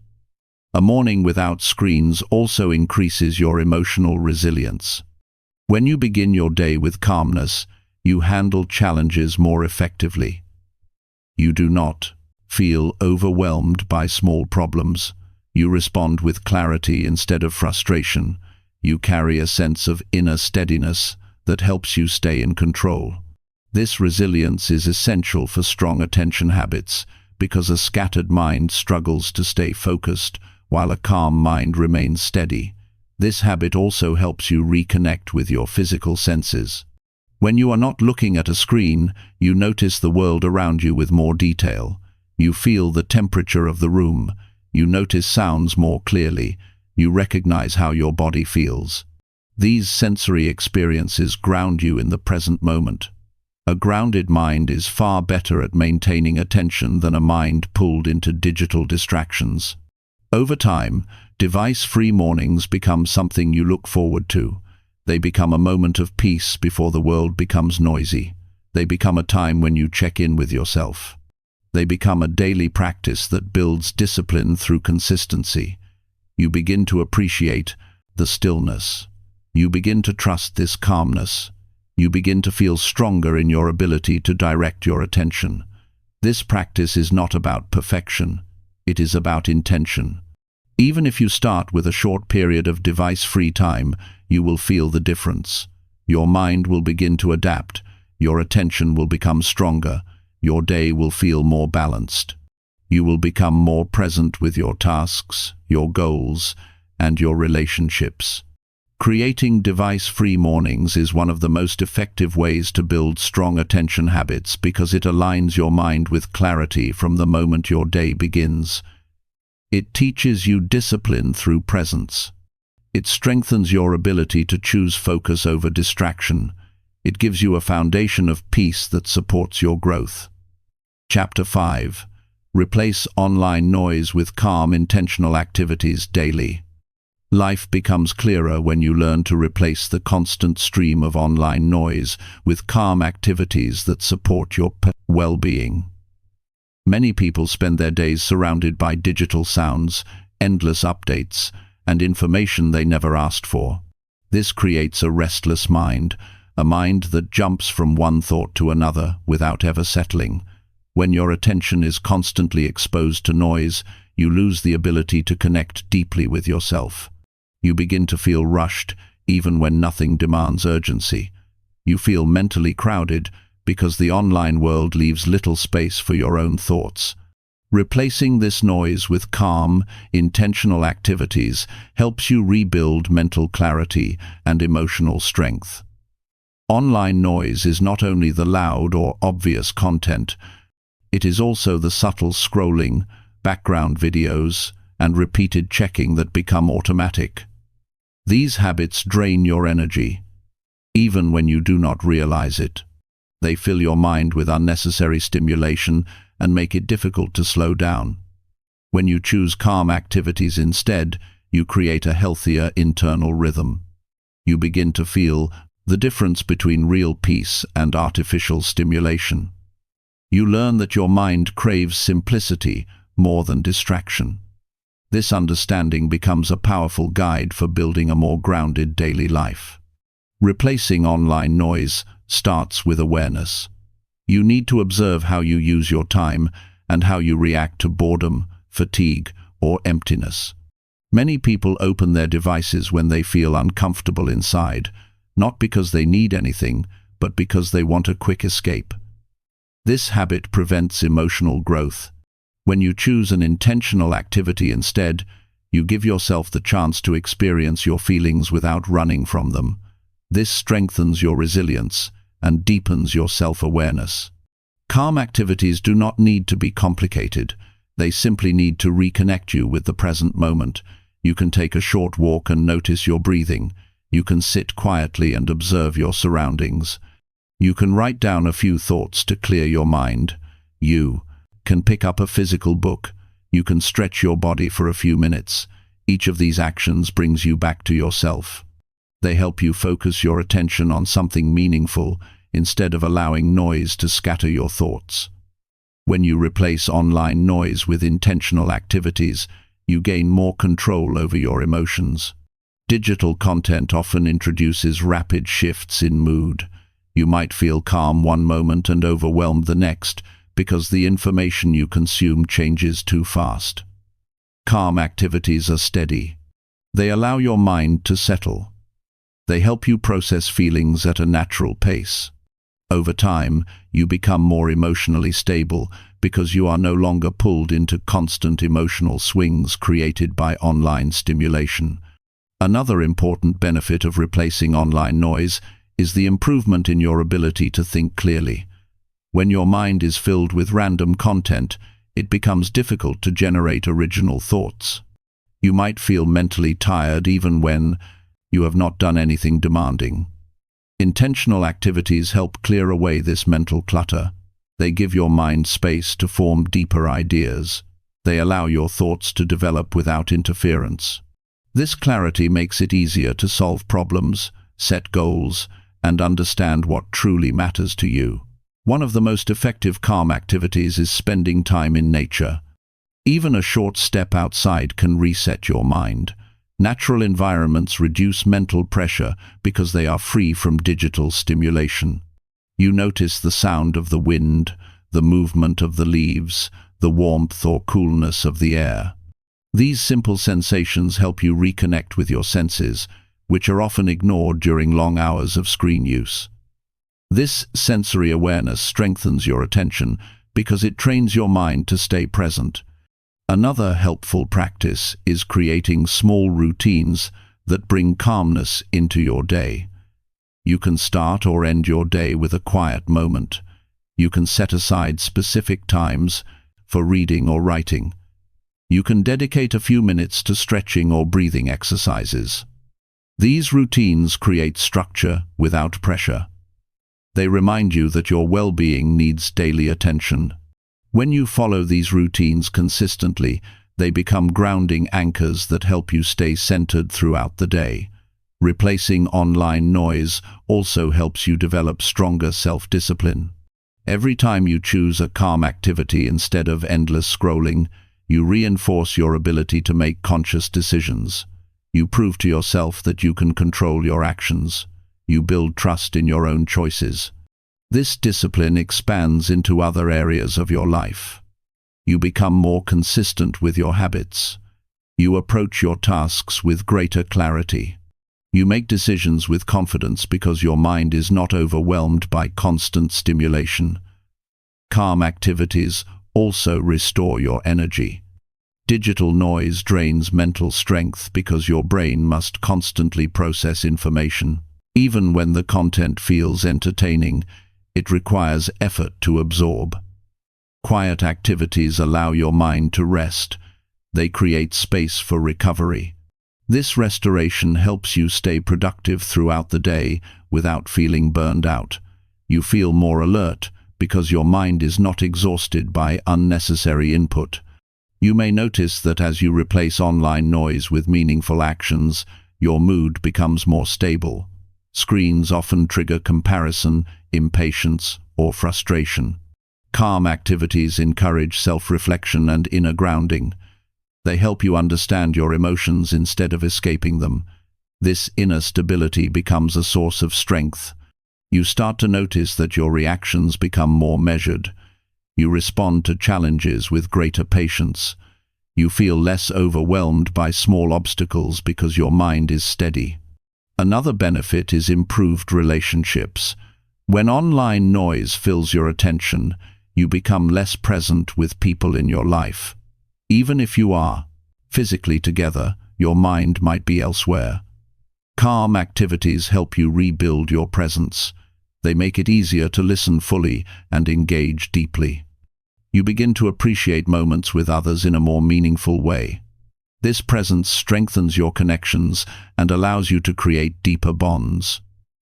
A morning without screens also increases your emotional resilience. When you begin your day with calmness, you handle challenges more effectively. You do not feel overwhelmed by small problems. You respond with clarity instead of frustration. You carry a sense of inner steadiness that helps you stay in control. This resilience is essential for strong attention habits because a scattered mind struggles to stay focused while a calm mind remains steady. This habit also helps you reconnect with your physical senses. When you are not looking at a screen, you notice the world around you with more detail. You feel the temperature of the room. You notice sounds more clearly. You recognize how your body feels. These sensory experiences ground you in the present moment. A grounded mind is far better at maintaining attention than a mind pulled into digital distractions. Over time, device-free mornings become something you look forward to. They become a moment of peace before the world becomes noisy. They become a time when you check in with yourself. They become a daily practice that builds discipline through consistency. You begin to appreciate the stillness. You begin to trust this calmness. You begin to feel stronger in your ability to direct your attention. This practice is not about perfection. It is about intention. Even if you start with a short period of device-free time, you will feel the difference. Your mind will begin to adapt. Your attention will become stronger. Your day will feel more balanced. You will become more present with your tasks, your goals, and your relationships. Creating device-free mornings is one of the most effective ways to build strong attention habits because it aligns your mind with clarity from the moment your day begins. It teaches you discipline through presence. It strengthens your ability to choose focus over distraction. It gives you a foundation of peace that supports your growth. Chapter 5. Replace online noise with calm, intentional activities daily. Life becomes clearer when you learn to replace the constant stream of online noise with calm activities that support your well-being. Many people spend their days surrounded by digital sounds, endless updates, and information they never asked for. This creates a restless mind, a mind that jumps from one thought to another without ever settling. When your attention is constantly exposed to noise, you lose the ability to connect deeply with yourself. You begin to feel rushed, even when nothing demands urgency. You feel mentally crowded because the online world leaves little space for your own thoughts. Replacing this noise with calm, intentional activities helps you rebuild mental clarity and emotional strength. Online noise is not only the loud or obvious content, It is also the subtle scrolling, background videos, and repeated checking that become automatic. These habits drain your energy, even when you do not realize it. They fill your mind with unnecessary stimulation and make it difficult to slow down. When you choose calm activities instead, you create a healthier internal rhythm. You begin to feel the difference between real peace and artificial stimulation. You learn that your mind craves simplicity more than distraction. This understanding becomes a powerful guide for building a more grounded daily life. Replacing online noise starts with awareness. You need to observe how you use your time and how you react to boredom, fatigue, or emptiness. Many people open their devices when they feel uncomfortable inside, not because they need anything, but because they want a quick escape. This habit prevents emotional growth. When you choose an intentional activity instead, you give yourself the chance to experience your feelings without running from them. This strengthens your resilience and deepens your self-awareness. Calm activities do not need to be complicated. They simply need to reconnect you with the present moment. You can take a short walk and notice your breathing. You can sit quietly and observe your surroundings. You can write down a few thoughts to clear your mind. You can pick up a physical book. You can stretch your body for a few minutes. Each of these actions brings you back to yourself. They help you focus your attention on something meaningful instead of allowing noise to scatter your thoughts. When you replace online noise with intentional activities, you gain more control over your emotions. Digital content often introduces rapid shifts in mood. You might feel calm one moment and overwhelmed the next because the information you consume changes too fast. Calm activities are steady. They allow your mind to settle. They help you process feelings at a natural pace. Over time, you become more emotionally stable because you are no longer pulled into constant emotional swings created by online stimulation. Another important benefit of replacing online noise is the improvement in your ability to think clearly. When your mind is filled with random content, it becomes difficult to generate original thoughts. You might feel mentally tired even when you have not done anything demanding. Intentional activities help clear away this mental clutter. They give your mind space to form deeper ideas. They allow your thoughts to develop without interference. This clarity makes it easier to solve problems, set goals, and understand what truly matters to you. One of the most effective calm activities is spending time in nature. Even a short step outside can reset your mind. Natural environments reduce mental pressure because they are free from digital stimulation. You notice the sound of the wind, the movement of the leaves, the warmth or coolness of the air. These simple sensations help you reconnect with your senses, which are often ignored during long hours of screen use. This sensory awareness strengthens your attention because it trains your mind to stay present. Another helpful practice is creating small routines that bring calmness into your day. You can start or end your day with a quiet moment. You can set aside specific times for reading or writing. You can dedicate a few minutes to stretching or breathing exercises. These routines create structure without pressure. They remind you that your well-being needs daily attention. When you follow these routines consistently, they become grounding anchors that help you stay centered throughout the day. Replacing online noise also helps you develop stronger self-discipline. Every time you choose a calm activity instead of endless scrolling, you reinforce your ability to make conscious decisions. You prove to yourself that you can control your actions. You build trust in your own choices. This discipline expands into other areas of your life. You become more consistent with your habits. You approach your tasks with greater clarity. You make decisions with confidence because your mind is not overwhelmed by constant stimulation. Calm activities also restore your energy. Digital noise drains mental strength because your brain must constantly process information. Even when the content feels entertaining, it requires effort to absorb. Quiet activities allow your mind to rest. They create space for recovery. This restoration helps you stay productive throughout the day without feeling burned out. You feel more alert because your mind is not exhausted by unnecessary input. You may notice that as you replace online noise with meaningful actions, your mood becomes more stable. Screens often trigger comparison, impatience, or frustration. Calm activities encourage self-reflection and inner grounding. They help you understand your emotions instead of escaping them. This inner stability becomes a source of strength. You start to notice that your reactions become more measured. You respond to challenges with greater patience. You feel less overwhelmed by small obstacles because your mind is steady. Another benefit is improved relationships. When online noise fills your attention, you become less present with people in your life. Even if you are physically together, your mind might be elsewhere. Calm activities help you rebuild your presence. They make it easier to listen fully and engage deeply. You begin to appreciate moments with others in a more meaningful way. This presence strengthens your connections and allows you to create deeper bonds.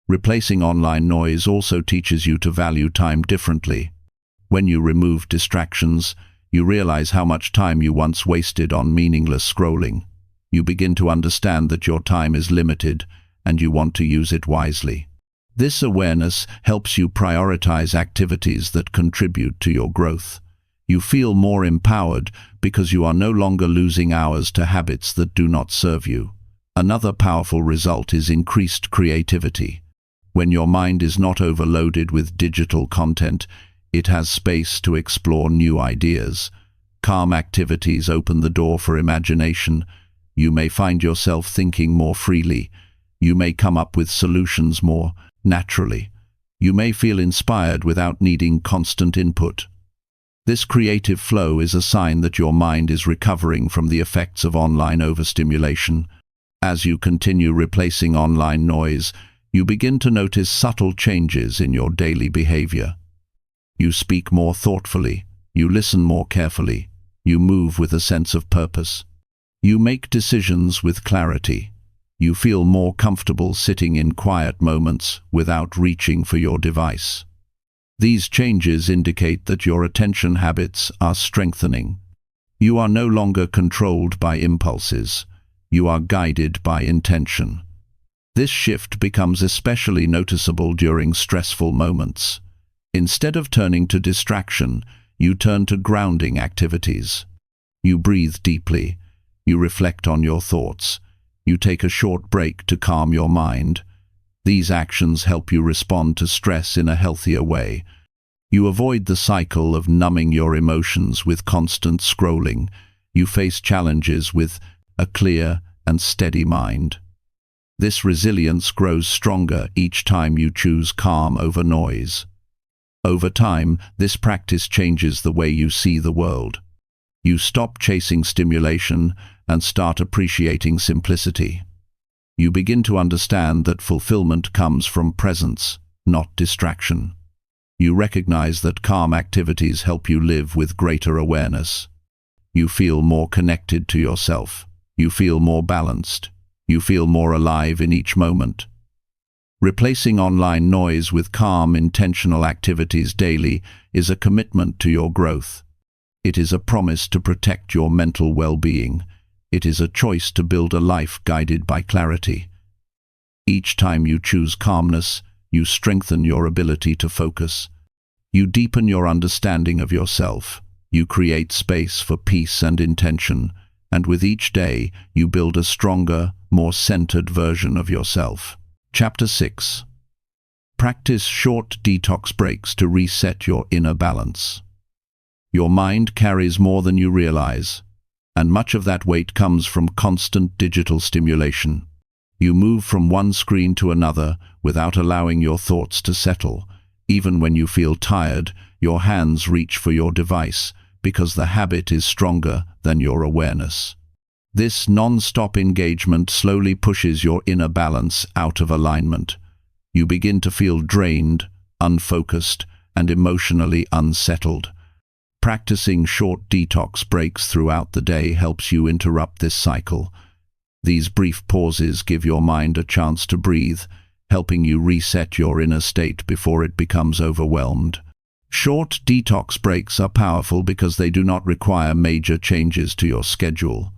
Replacing online noise also teaches you to value time differently. When you remove distractions, you realize how much time you once wasted on meaningless scrolling. You begin to understand that your time is limited and you want to use it wisely. This awareness helps you prioritize activities that contribute to your growth. You feel more empowered because you are no longer losing hours to habits that do not serve you. Another powerful result is increased creativity. When your mind is not overloaded with digital content, it has space to explore new ideas. Calm activities open the door for imagination. You may find yourself thinking more freely. You may come up with solutions more naturally. You may feel inspired without needing constant input. This creative flow is a sign that your mind is recovering from the effects of online overstimulation. As you continue replacing online noise, you begin to notice subtle changes in your daily behavior. You speak more thoughtfully, you listen more carefully, you move with a sense of purpose. You make decisions with clarity. You feel more comfortable sitting in quiet moments without reaching for your device. These changes indicate that your attention habits are strengthening. You are no longer controlled by impulses. You are guided by intention. This shift becomes especially noticeable during stressful moments. Instead of turning to distraction, you turn to grounding activities. You breathe deeply. You reflect on your thoughts. You take a short break to calm your mind. These actions help you respond to stress in a healthier way. You avoid the cycle of numbing your emotions with constant scrolling. You face challenges with a clear and steady mind. This resilience grows stronger each time you choose calm over noise. Over time, this practice changes the way you see the world. You stop chasing stimulation and start appreciating simplicity. You begin to understand that fulfillment comes from presence, not distraction. You recognize that calm activities help you live with greater awareness. You feel more connected to yourself. You feel more balanced. You feel more alive in each moment. Replacing online noise with calm, intentional activities daily is a commitment to your growth. It is a promise to protect your mental well-being. It is a choice to build a life guided by clarity. Each time you choose calmness, you strengthen your ability to focus. You deepen your understanding of yourself. You create space for peace and intention, and with each day, you build a stronger, more centered version of yourself. Chapter 6. Practice short detox breaks to reset your inner balance. Your mind carries more than you realize, and much of that weight comes from constant digital stimulation. You move from one screen to another without allowing your thoughts to settle. Even when you feel tired, your hands reach for your device because the habit is stronger than your awareness. This non-stop engagement slowly pushes your inner balance out of alignment. You begin to feel drained, unfocused, and emotionally unsettled. Practicing short detox breaks throughout the day helps you interrupt this cycle. These brief pauses give your mind a chance to breathe, helping you reset your inner state before it becomes overwhelmed. Short detox breaks are powerful because they do not require major changes to your schedule.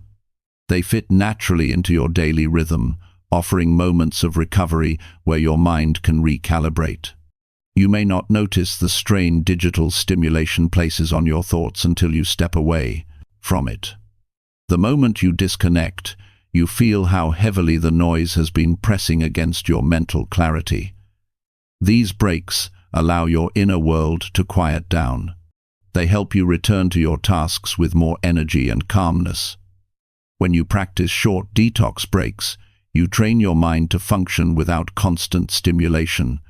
They fit naturally into your daily rhythm, offering moments of recovery where your mind can recalibrate. You may not notice the strain digital stimulation places on your thoughts until you step away from it. The moment you disconnect, you feel how heavily the noise has been pressing against your mental clarity. These breaks allow your inner world to quiet down. They help you return to your tasks with more energy and calmness. When you practice short detox breaks, you train your mind to function without constant stimulation.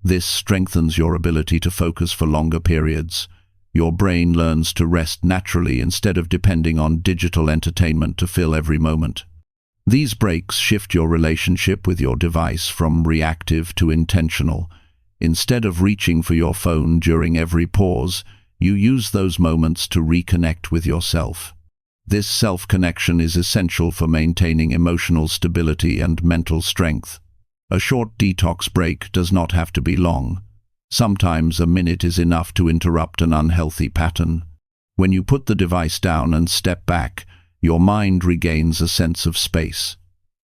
This strengthens your ability to focus for longer periods. Your brain learns to rest naturally instead of depending on digital entertainment to fill every moment. These breaks shift your relationship with your device from reactive to intentional. Instead of reaching for your phone during every pause, you use those moments to reconnect with yourself. This self-connection is essential for maintaining emotional stability and mental strength. A short detox break does not have to be long. Sometimes a minute is enough to interrupt an unhealthy pattern. When you put the device down and step back, your mind regains a sense of space.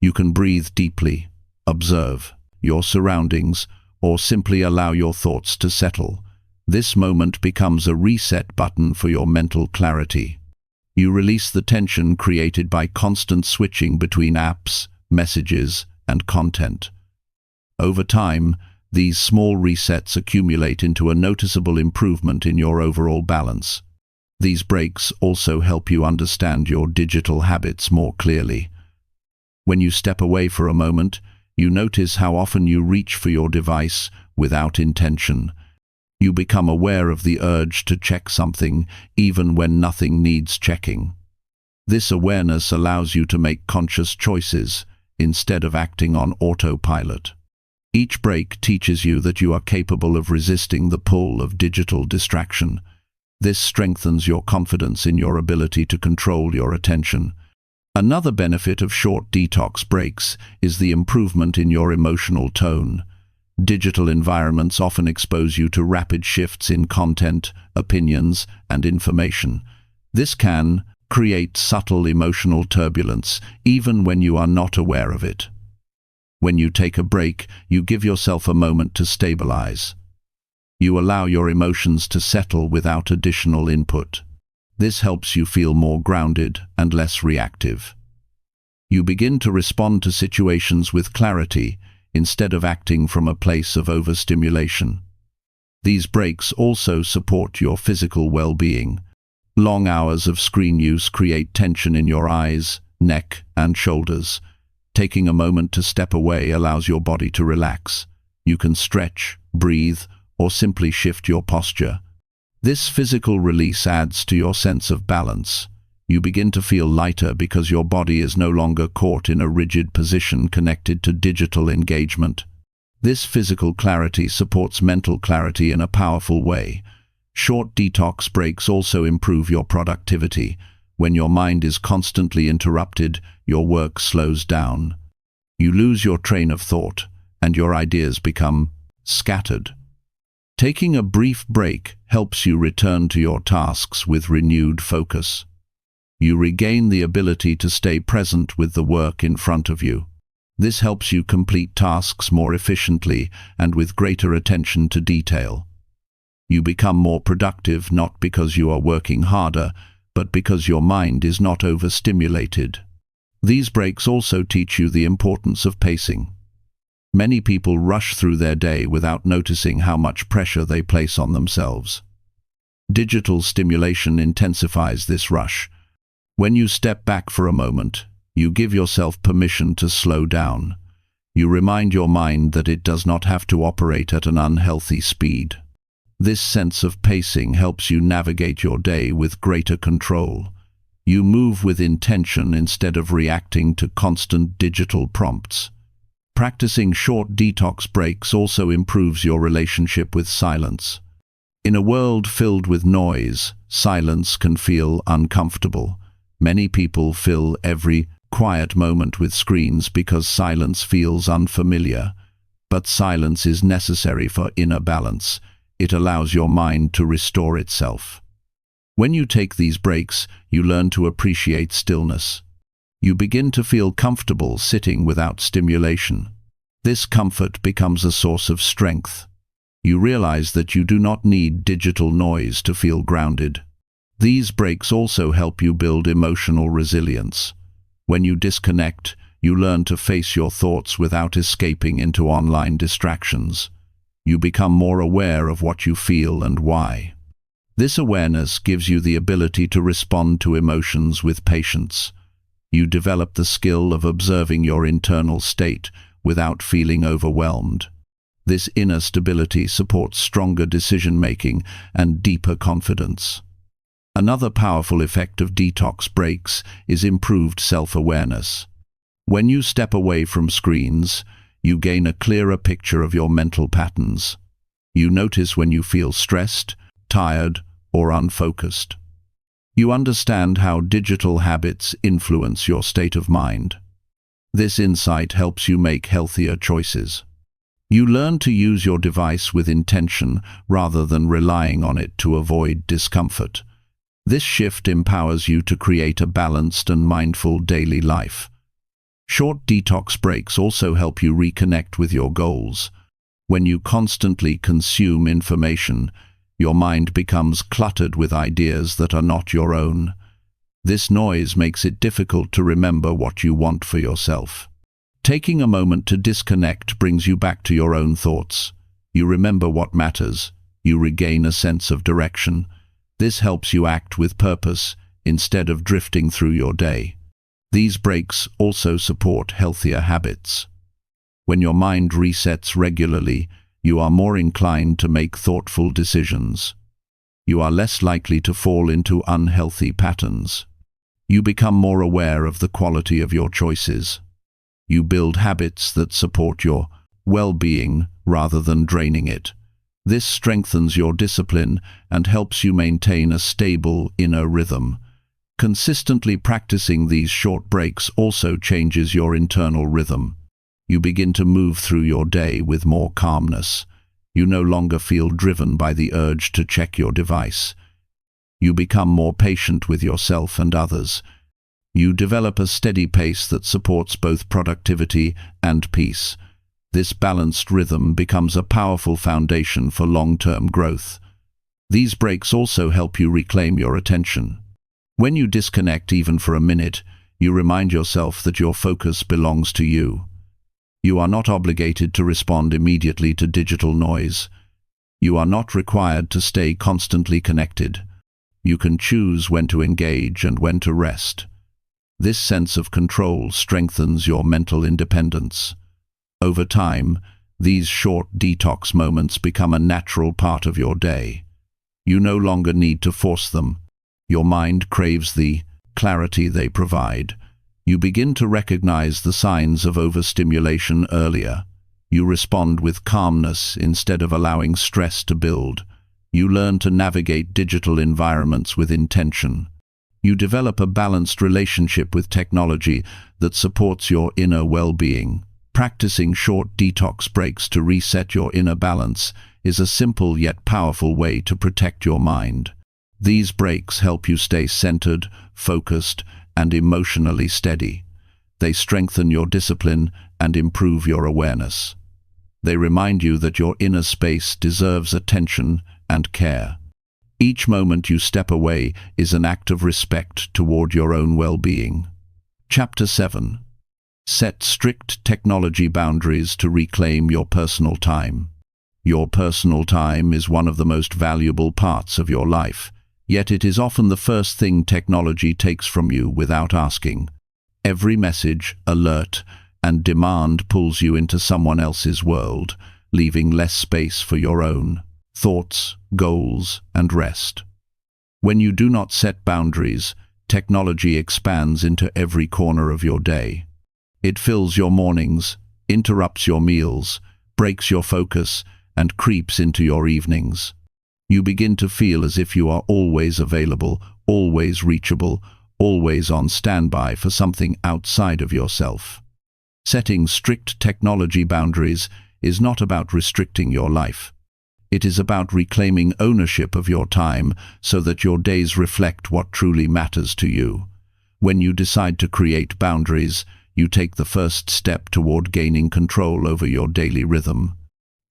You can breathe deeply, observe your surroundings, or simply allow your thoughts to settle. This moment becomes a reset button for your mental clarity. You release the tension created by constant switching between apps, messages, and content. Over time, these small resets accumulate into a noticeable improvement in your overall balance. These breaks also help you understand your digital habits more clearly. When you step away for a moment, you notice how often you reach for your device without intention. You become aware of the urge to check something, even when nothing needs checking. This awareness allows you to make conscious choices instead of acting on autopilot. Each break teaches you that you are capable of resisting the pull of digital distraction. This strengthens your confidence in your ability to control your attention. Another benefit of short detox breaks is the improvement in your emotional tone. Digital environments often expose you to rapid shifts in content, opinions, and information. This can create subtle emotional turbulence, even when you are not aware of it. When you take a break, you give yourself a moment to stabilize. You allow your emotions to settle without additional input. This helps you feel more grounded and less reactive. You begin to respond to situations with clarity instead of acting from a place of overstimulation. These breaks also support your physical well-being. Long hours of screen use create tension in your eyes, neck, and shoulders. Taking a moment to step away allows your body to relax. You can stretch, breathe, or simply shift your posture. This physical release adds to your sense of balance. You begin to feel lighter because your body is no longer caught in a rigid position connected to digital engagement. This physical clarity supports mental clarity in a powerful way. Short detox breaks also improve your productivity. When your mind is constantly interrupted, your work slows down. You lose your train of thought, and your ideas become scattered. Taking a brief break helps you return to your tasks with renewed focus. You regain the ability to stay present with the work in front of you. This helps you complete tasks more efficiently and with greater attention to detail. You become more productive not because you are working harder, but because your mind is not overstimulated. These breaks also teach you the importance of pacing. Many people rush through their day without noticing how much pressure they place on themselves. Digital stimulation intensifies this rush. When you step back for a moment, you give yourself permission to slow down. You remind your mind that it does not have to operate at an unhealthy speed. This sense of pacing helps you navigate your day with greater control. You move with intention instead of reacting to constant digital prompts. Practicing short detox breaks also improves your relationship with silence. In a world filled with noise, silence can feel uncomfortable. Many people fill every quiet moment with screens because silence feels unfamiliar. But silence is necessary for inner balance. It allows your mind to restore itself. When you take these breaks, you learn to appreciate stillness. You begin to feel comfortable sitting without stimulation. This comfort becomes a source of strength. You realize that you do not need digital noise to feel grounded. These breaks also help you build emotional resilience. When you disconnect, you learn to face your thoughts without escaping into online distractions. You become more aware of what you feel and why. This awareness gives you the ability to respond to emotions with patience. You develop the skill of observing your internal state without feeling overwhelmed. This inner stability supports stronger decision-making and deeper confidence. Another powerful effect of detox breaks is improved self-awareness. When you step away from screens, you gain a clearer picture of your mental patterns. You notice when you feel stressed, tired, or unfocused. You understand how digital habits influence your state of mind. This insight helps you make healthier choices. You learn to use your device with intention rather than relying on it to avoid discomfort. This shift empowers you to create a balanced and mindful daily life. Short detox breaks also help you reconnect with your goals. When you constantly consume information, your mind becomes cluttered with ideas that are not your own. This noise makes it difficult to remember what you want for yourself. Taking a moment to disconnect brings you back to your own thoughts. You remember what matters. You regain a sense of direction. This helps you act with purpose instead of drifting through your day. These breaks also support healthier habits. When your mind resets regularly, you are more inclined to make thoughtful decisions. You are less likely to fall into unhealthy patterns. You become more aware of the quality of your choices. You build habits that support your well-being rather than draining it. This strengthens your discipline and helps you maintain a stable inner rhythm. Consistently practicing these short breaks also changes your internal rhythm. You begin to move through your day with more calmness. You no longer feel driven by the urge to check your device. You become more patient with yourself and others. You develop a steady pace that supports both productivity and peace. This balanced rhythm becomes a powerful foundation for long-term growth. These breaks also help you reclaim your attention. When you disconnect even for a minute, you remind yourself that your focus belongs to you. You are not obligated to respond immediately to digital noise. You are not required to stay constantly connected. You can choose when to engage and when to rest. This sense of control strengthens your mental independence. Over time, these short detox moments become a natural part of your day. You no longer need to force them. Your mind craves the clarity they provide. You begin to recognize the signs of overstimulation earlier. You respond with calmness instead of allowing stress to build. You learn to navigate digital environments with intention. You develop a balanced relationship with technology that supports your inner well-being. Practicing short detox breaks to reset your inner balance is a simple yet powerful way to protect your mind. These breaks help you stay centered, focused, and emotionally steady. They strengthen your discipline and improve your awareness. They remind you that your inner space deserves attention and care. Each moment you step away is an act of respect toward your own well-being. Chapter 7. Set strict technology boundaries to reclaim your personal time. Your personal time is one of the most valuable parts of your life, yet it is often the first thing technology takes from you without asking. Every message, alert, and demand pulls you into someone else's world, leaving less space for your own thoughts, goals, and rest. When you do not set boundaries, technology expands into every corner of your day. It fills your mornings, interrupts your meals, breaks your focus, and creeps into your evenings. You begin to feel as if you are always available, always reachable, always on standby for something outside of yourself. Setting strict technology boundaries is not about restricting your life. It is about reclaiming ownership of your time so that your days reflect what truly matters to you. When you decide to create boundaries, you take the first step toward gaining control over your daily rhythm.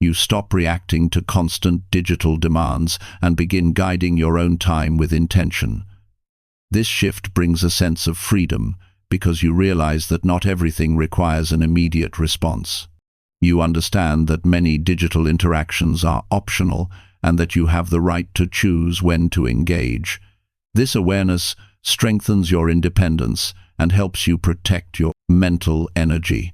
You stop reacting to constant digital demands and begin guiding your own time with intention. This shift brings a sense of freedom because you realize that not everything requires an immediate response. You understand that many digital interactions are optional and that you have the right to choose when to engage. This awareness strengthens your independence and helps you protect your mental energy.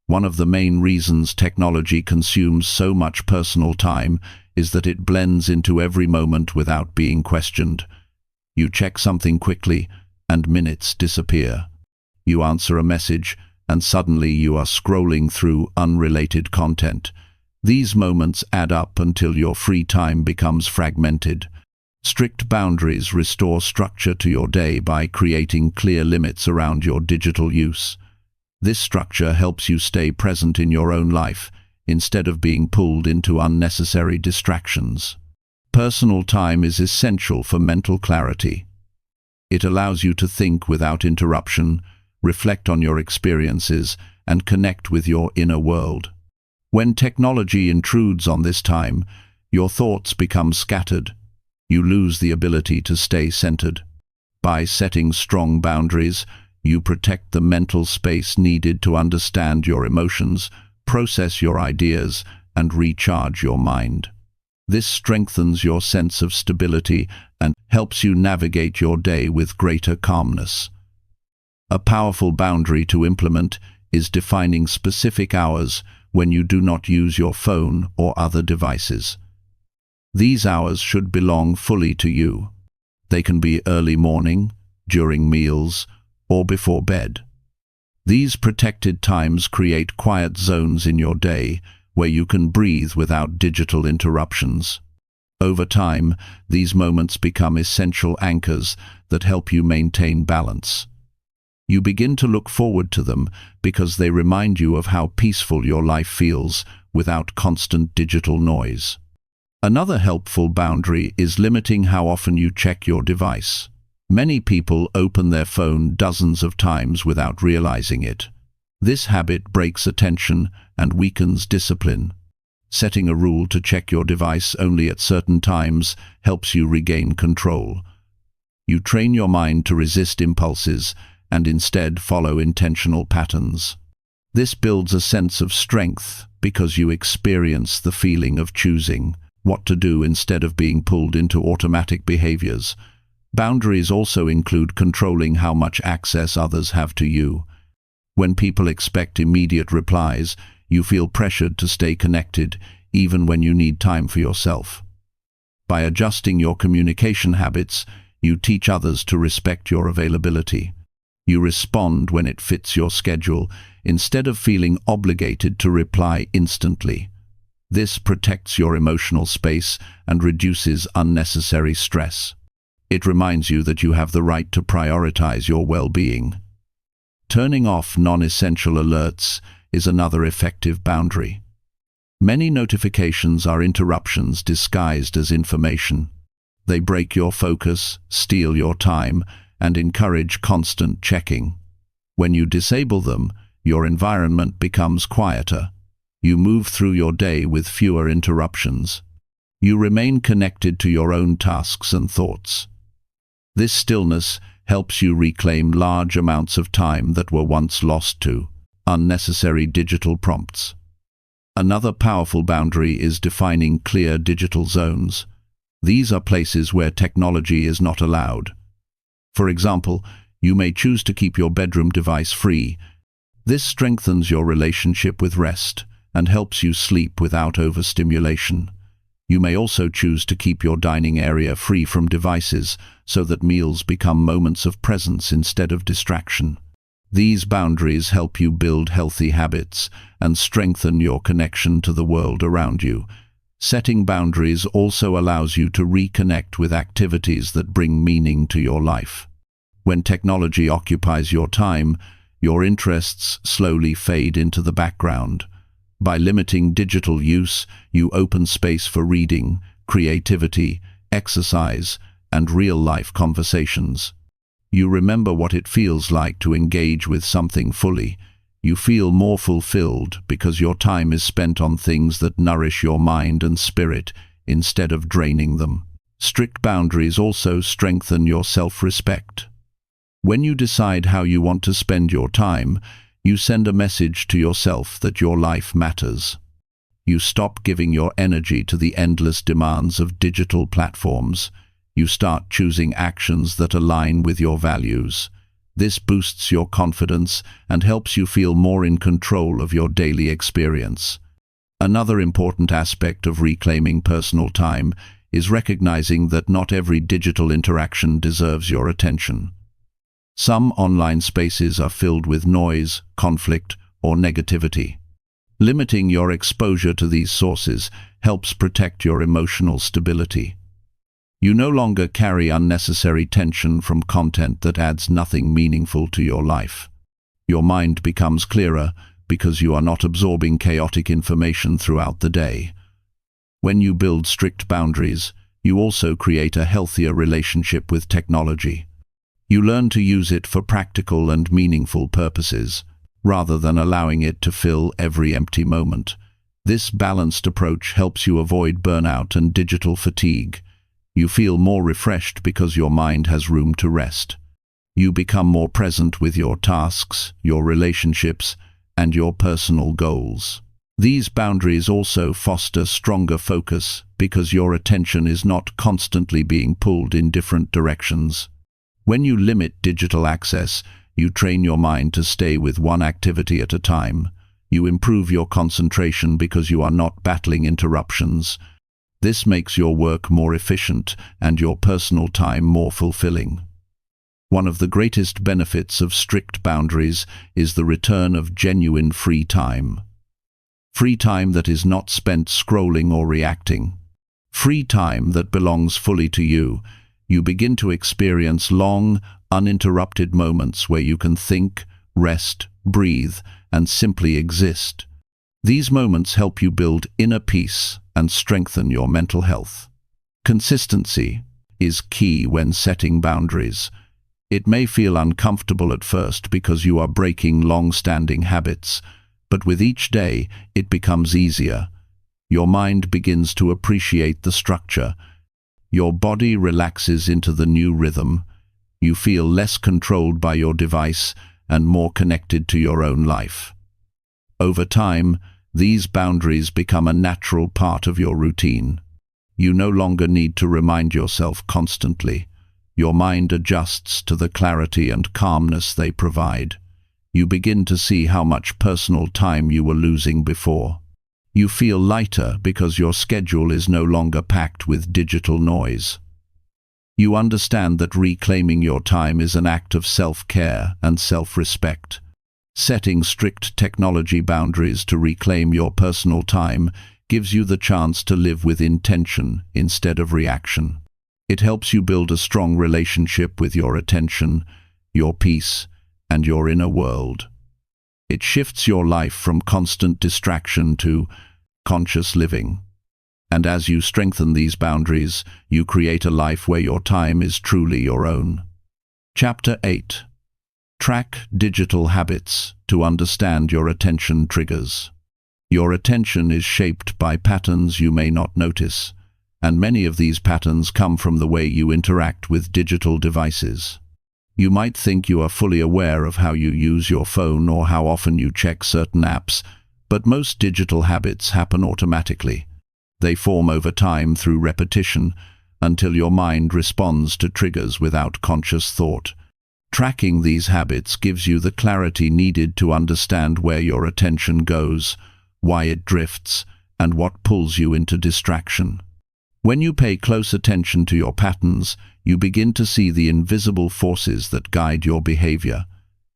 One of the main reasons technology consumes so much personal time is that it blends into every moment without being questioned. You check something quickly, and minutes disappear. You answer a message, and suddenly you are scrolling through unrelated content. These moments add up until your free time becomes fragmented. Strict boundaries restore structure to your day by creating clear limits around your digital use. This structure helps you stay present in your own life, instead of being pulled into unnecessary distractions. Personal time is essential for mental clarity. It allows you to think without interruption, reflect on your experiences, and connect with your inner world. When technology intrudes on this time, your thoughts become scattered. You lose the ability to stay centered. By setting strong boundaries, you protect the mental space needed to understand your emotions, process your ideas, and recharge your mind. This strengthens your sense of stability and helps you navigate your day with greater calmness. A powerful boundary to implement is defining specific hours when you do not use your phone or other devices. These hours should belong fully to you. They can be early morning, during meals, or before bed. These protected times create quiet zones in your day where you can breathe without digital interruptions. Over time, these moments become essential anchors that help you maintain balance. You begin to look forward to them because they remind you of how peaceful your life feels without constant digital noise. Another helpful boundary is limiting how often you check your device. Many people open their phone dozens of times without realizing it. This habit breaks attention and weakens discipline. Setting a rule to check your device only at certain times helps you regain control. You train your mind to resist impulses and instead follow intentional patterns. This builds a sense of strength because you experience the feeling of choosing what to do instead of being pulled into automatic behaviors. Boundaries also include controlling how much access others have to you. When people expect immediate replies, you feel pressured to stay connected, even when you need time for yourself. By adjusting your communication habits, you teach others to respect your availability. You respond when it fits your schedule, instead of feeling obligated to reply instantly. This protects your emotional space and reduces unnecessary stress. It reminds you that you have the right to prioritize your well-being. Turning off non-essential alerts is another effective boundary. Many notifications are interruptions disguised as information. They break your focus, steal your time, and encourage constant checking. When you disable them, your environment becomes quieter. You move through your day with fewer interruptions. You remain connected to your own tasks and thoughts. This stillness helps you reclaim large amounts of time that were once lost to unnecessary digital prompts. Another powerful boundary is defining clear digital zones. These are places where technology is not allowed. For example, you may choose to keep your bedroom device free. This strengthens your relationship with rest and helps you sleep without overstimulation. You may also choose to keep your dining area free from devices so that meals become moments of presence instead of distraction. These boundaries help you build healthy habits and strengthen your connection to the world around you. Setting boundaries also allows you to reconnect with activities that bring meaning to your life. When technology occupies your time, your interests slowly fade into the background. By limiting digital use, you open space for reading, creativity, exercise, and real-life conversations. You remember what it feels like to engage with something fully. You feel more fulfilled because your time is spent on things that nourish your mind and spirit instead of draining them. Strict boundaries also strengthen your self-respect. When you decide how you want to spend your time, you send a message to yourself that your life matters. You stop giving your energy to the endless demands of digital platforms. You start choosing actions that align with your values. This boosts your confidence and helps you feel more in control of your daily experience. Another important aspect of reclaiming personal time is recognizing that not every digital interaction deserves your attention. Some online spaces are filled with noise, conflict, or negativity. Limiting your exposure to these sources helps protect your emotional stability. You no longer carry unnecessary tension from content that adds nothing meaningful to your life. Your mind becomes clearer because you are not absorbing chaotic information throughout the day. When you build strict boundaries, you also create a healthier relationship with technology. You learn to use it for practical and meaningful purposes, rather than allowing it to fill every empty moment. This balanced approach helps you avoid burnout and digital fatigue. You feel more refreshed because your mind has room to rest. You become more present with your tasks, your relationships, and your personal goals. These boundaries also foster stronger focus because your attention is not constantly being pulled in different directions. When you limit digital access, you train your mind to stay with one activity at a time. You improve your concentration because you are not battling interruptions. This makes your work more efficient and your personal time more fulfilling. One of the greatest benefits of strict boundaries is the return of genuine free time. Free time that is not spent scrolling or reacting. Free time that belongs fully to you. You begin to experience long, uninterrupted moments where you can think, rest, breathe, and simply exist. These moments help you build inner peace and strengthen your mental health. Consistency is key when setting boundaries. It may feel uncomfortable at first because you are breaking long-standing habits, but with each day it becomes easier. Your mind begins to appreciate the structure. Your body relaxes into the new rhythm. You feel less controlled by your device and more connected to your own life. Over time, these boundaries become a natural part of your routine. You no longer need to remind yourself constantly. Your mind adjusts to the clarity and calmness they provide. You begin to see how much personal time you were losing before. You feel lighter because your schedule is no longer packed with digital noise. You understand that reclaiming your time is an act of self-care and self-respect. Setting strict technology boundaries to reclaim your personal time gives you the chance to live with intention instead of reaction. It helps you build a strong relationship with your attention, your peace, and your inner world. It shifts your life from constant distraction to conscious living. And as you strengthen these boundaries, you create a life where your time is truly your own. Chapter 8. Track digital habits to understand your attention triggers. Your attention is shaped by patterns you may not notice, and many of these patterns come from the way you interact with digital devices. You might think you are fully aware of how you use your phone or how often you check certain apps, but most digital habits happen automatically. They form over time through repetition until your mind responds to triggers without conscious thought. Tracking these habits gives you the clarity needed to understand where your attention goes, why it drifts, and what pulls you into distraction. When you pay close attention to your patterns, you begin to see the invisible forces that guide your behavior.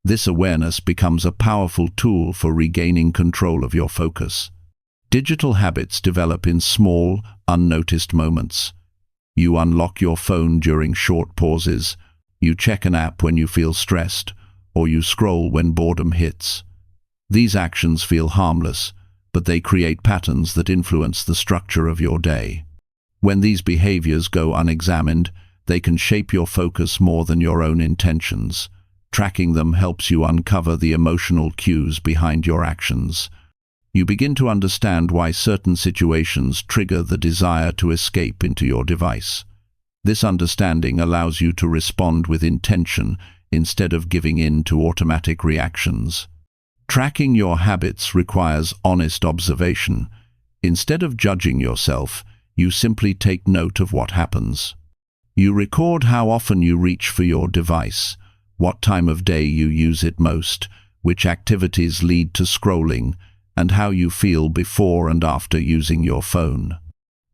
This awareness becomes a powerful tool for regaining control of your focus. Digital habits develop in small, unnoticed moments. You unlock your phone during short pauses, you check an app when you feel stressed, or you scroll when boredom hits. These actions feel harmless, but they create patterns that influence the structure of your day. When these behaviors go unexamined, they can shape your focus more than your own intentions. Tracking them helps you uncover the emotional cues behind your actions. You begin to understand why certain situations trigger the desire to escape into your device. This understanding allows you to respond with intention instead of giving in to automatic reactions. Tracking your habits requires honest observation. Instead of judging yourself, you simply take note of what happens. You record how often you reach for your device, what time of day you use it most, which activities lead to scrolling, and how you feel before and after using your phone.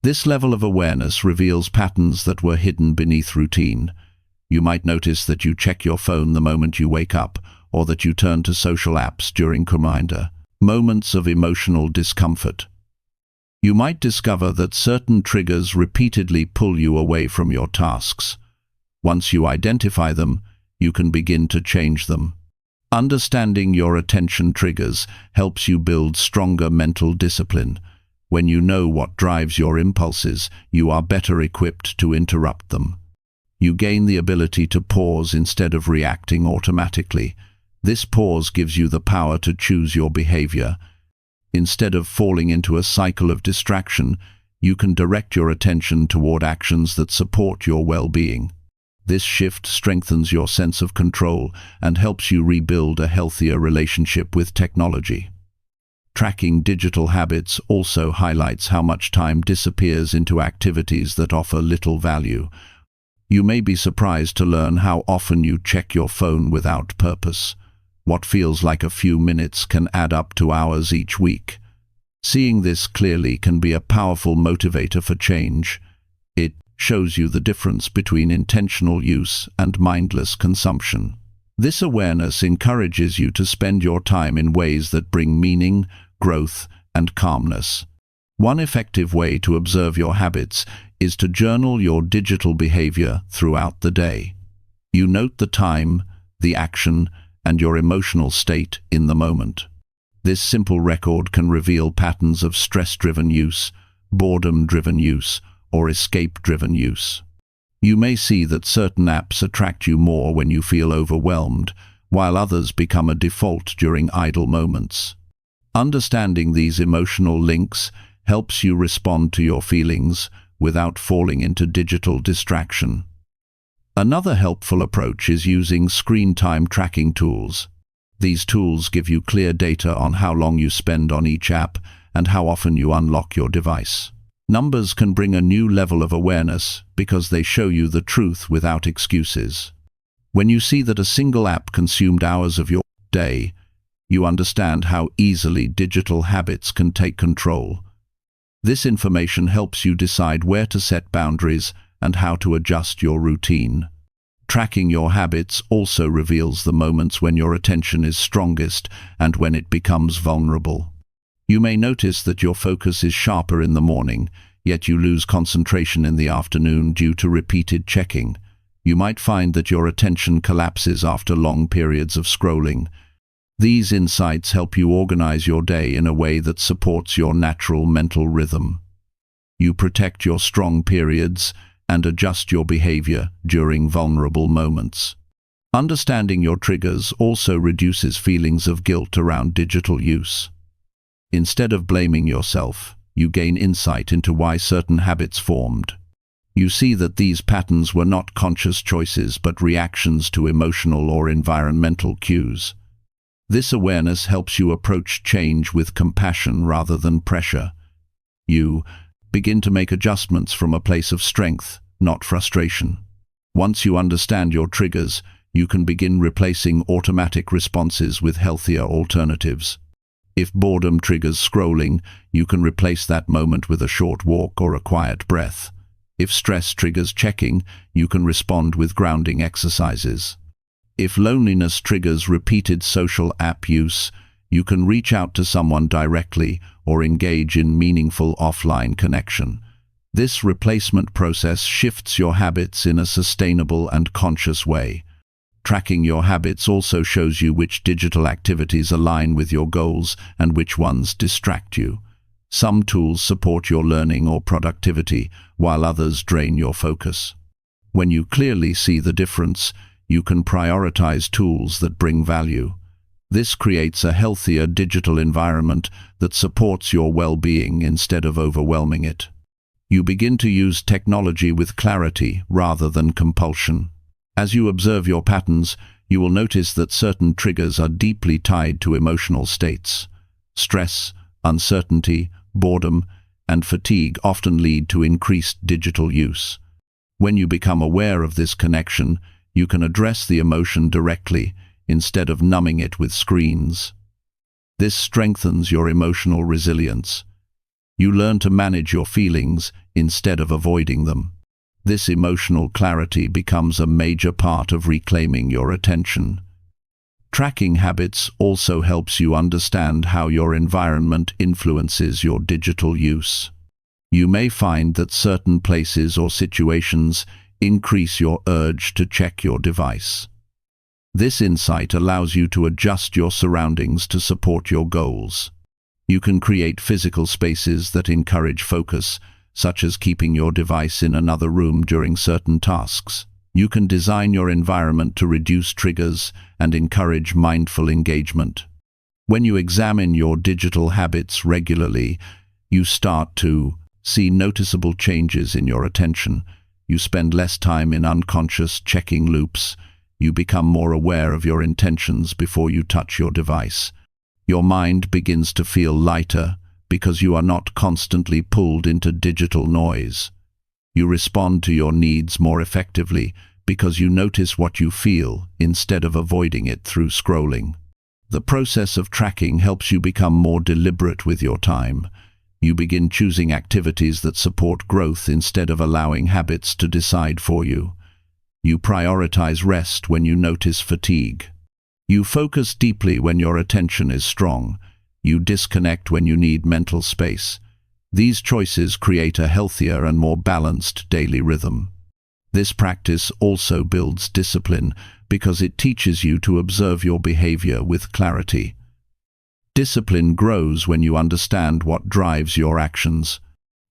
This level of awareness reveals patterns that were hidden beneath routine. You might notice that you check your phone the moment you wake up, or that you turn to social apps during reminder moments of emotional discomfort. You might discover that certain triggers repeatedly pull you away from your tasks. Once you identify them, you can begin to change them. Understanding your attention triggers helps you build stronger mental discipline. When you know what drives your impulses, you are better equipped to interrupt them. You gain the ability to pause instead of reacting automatically. This pause gives you the power to choose your behavior. Instead of falling into a cycle of distraction, you can direct your attention toward actions that support your well-being. This shift strengthens your sense of control and helps you rebuild a healthier relationship with technology. Tracking digital habits also highlights how much time disappears into activities that offer little value. You may be surprised to learn how often you check your phone without purpose. What feels like a few minutes can add up to hours each week. Seeing this clearly can be a powerful motivator for change. It shows you the difference between intentional use and mindless consumption. This awareness encourages you to spend your time in ways that bring meaning, growth, and calmness. One effective way to observe your habits is to journal your digital behavior throughout the day. You note the time, the action, and your emotional state in the moment. This simple record can reveal patterns of stress-driven use, boredom-driven use, or escape-driven use. You may see that certain apps attract you more when you feel overwhelmed, while others become a default during idle moments. Understanding these emotional links helps you respond to your feelings without falling into digital distraction. Another helpful approach is using screen time tracking tools. These tools give you clear data on how long you spend on each app and how often you unlock your device. Numbers can bring a new level of awareness because they show you the truth without excuses. When you see that a single app consumed hours of your day, you understand how easily digital habits can take control. This information helps you decide where to set boundaries and how to adjust your routine. Tracking your habits also reveals the moments when your attention is strongest and when it becomes vulnerable. You may notice that your focus is sharper in the morning, yet you lose concentration in the afternoon due to repeated checking. You might find that your attention collapses after long periods of scrolling. These insights help you organize your day in a way that supports your natural mental rhythm. You protect your strong periods and adjust your behavior during vulnerable moments. Understanding your triggers also reduces feelings of guilt around digital use. Instead of blaming yourself, you gain insight into why certain habits formed. You see that these patterns were not conscious choices but reactions to emotional or environmental cues. This awareness helps you approach change with compassion rather than pressure. You begin to make adjustments from a place of strength, not frustration. Once you understand your triggers, you can begin replacing automatic responses with healthier alternatives. If boredom triggers scrolling, you can replace that moment with a short walk or a quiet breath. If stress triggers checking, you can respond with grounding exercises. If loneliness triggers repeated social app use, You can reach out to someone directly or engage in meaningful offline connection. This replacement process shifts your habits in a sustainable and conscious way. Tracking your habits also shows you which digital activities align with your goals and which ones distract you. Some tools support your learning or productivity, while others drain your focus. When you clearly see the difference, you can prioritize tools that bring value. This creates a healthier digital environment that supports your well-being instead of overwhelming it. You begin to use technology with clarity rather than compulsion. As you observe your patterns, you will notice that certain triggers are deeply tied to emotional states. Stress, uncertainty, boredom, and fatigue often lead to increased digital use. When you become aware of this connection, you can address the emotion directly instead of numbing it with screens. This strengthens your emotional resilience. You learn to manage your feelings instead of avoiding them. This emotional clarity becomes a major part of reclaiming your attention. Tracking habits also helps you understand how your environment influences your digital use. You may find that certain places or situations increase your urge to check your device. This insight allows you to adjust your surroundings to support your goals. You can create physical spaces that encourage focus, such as keeping your device in another room during certain tasks. You can design your environment to reduce triggers and encourage mindful engagement. When you examine your digital habits regularly, you start to see noticeable changes in your attention. You spend less time in unconscious checking loops. You become more aware of your intentions before you touch your device. Your mind begins to feel lighter because you are not constantly pulled into digital noise. You respond to your needs more effectively because you notice what you feel instead of avoiding it through scrolling. The process of tracking helps you become more deliberate with your time. You begin choosing activities that support growth instead of allowing habits to decide for you. You prioritize rest when you notice fatigue. You focus deeply when your attention is strong. You disconnect when you need mental space. These choices create a healthier and more balanced daily rhythm. This practice also builds discipline because it teaches you to observe your behavior with clarity. Discipline grows when you understand what drives your actions.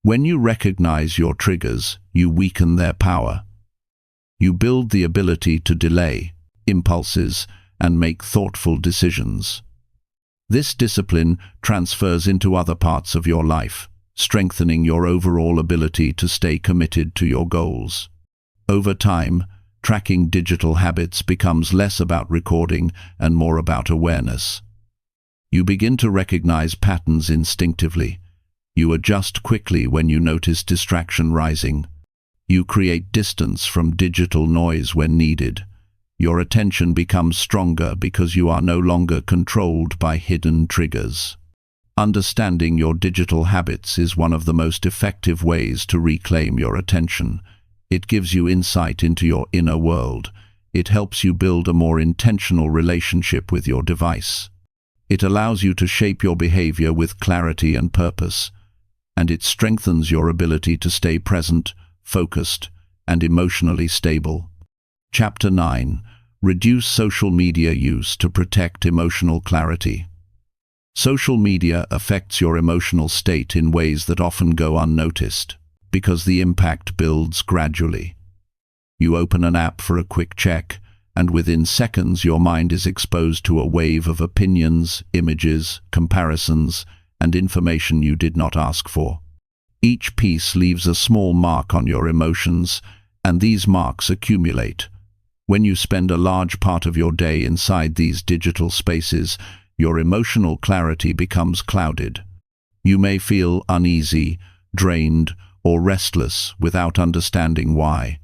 When you recognize your triggers, you weaken their power. You build the ability to delay impulses and make thoughtful decisions. This discipline transfers into other parts of your life, strengthening your overall ability to stay committed to your goals. Over time, tracking digital habits becomes less about recording and more about awareness. You begin to recognize patterns instinctively. You adjust quickly when you notice distraction rising. You create distance from digital noise when needed. Your attention becomes stronger because you are no longer controlled by hidden triggers. Understanding your digital habits is one of the most effective ways to reclaim your attention. It gives you insight into your inner world. It helps you build a more intentional relationship with your device. It allows you to shape your behavior with clarity and purpose, and it strengthens your ability to stay present, focused, and emotionally stable. Chapter 9. Reduce social media use to protect emotional clarity. Social media affects your emotional state in ways that often go unnoticed, because the impact builds gradually. You open an app for a quick check, and within seconds your mind is exposed to a wave of opinions, images, comparisons, and information you did not ask for. Each piece leaves a small mark on your emotions, and these marks accumulate. When you spend a large part of your day inside these digital spaces, your emotional clarity becomes clouded. You may feel uneasy, drained, or restless without understanding why.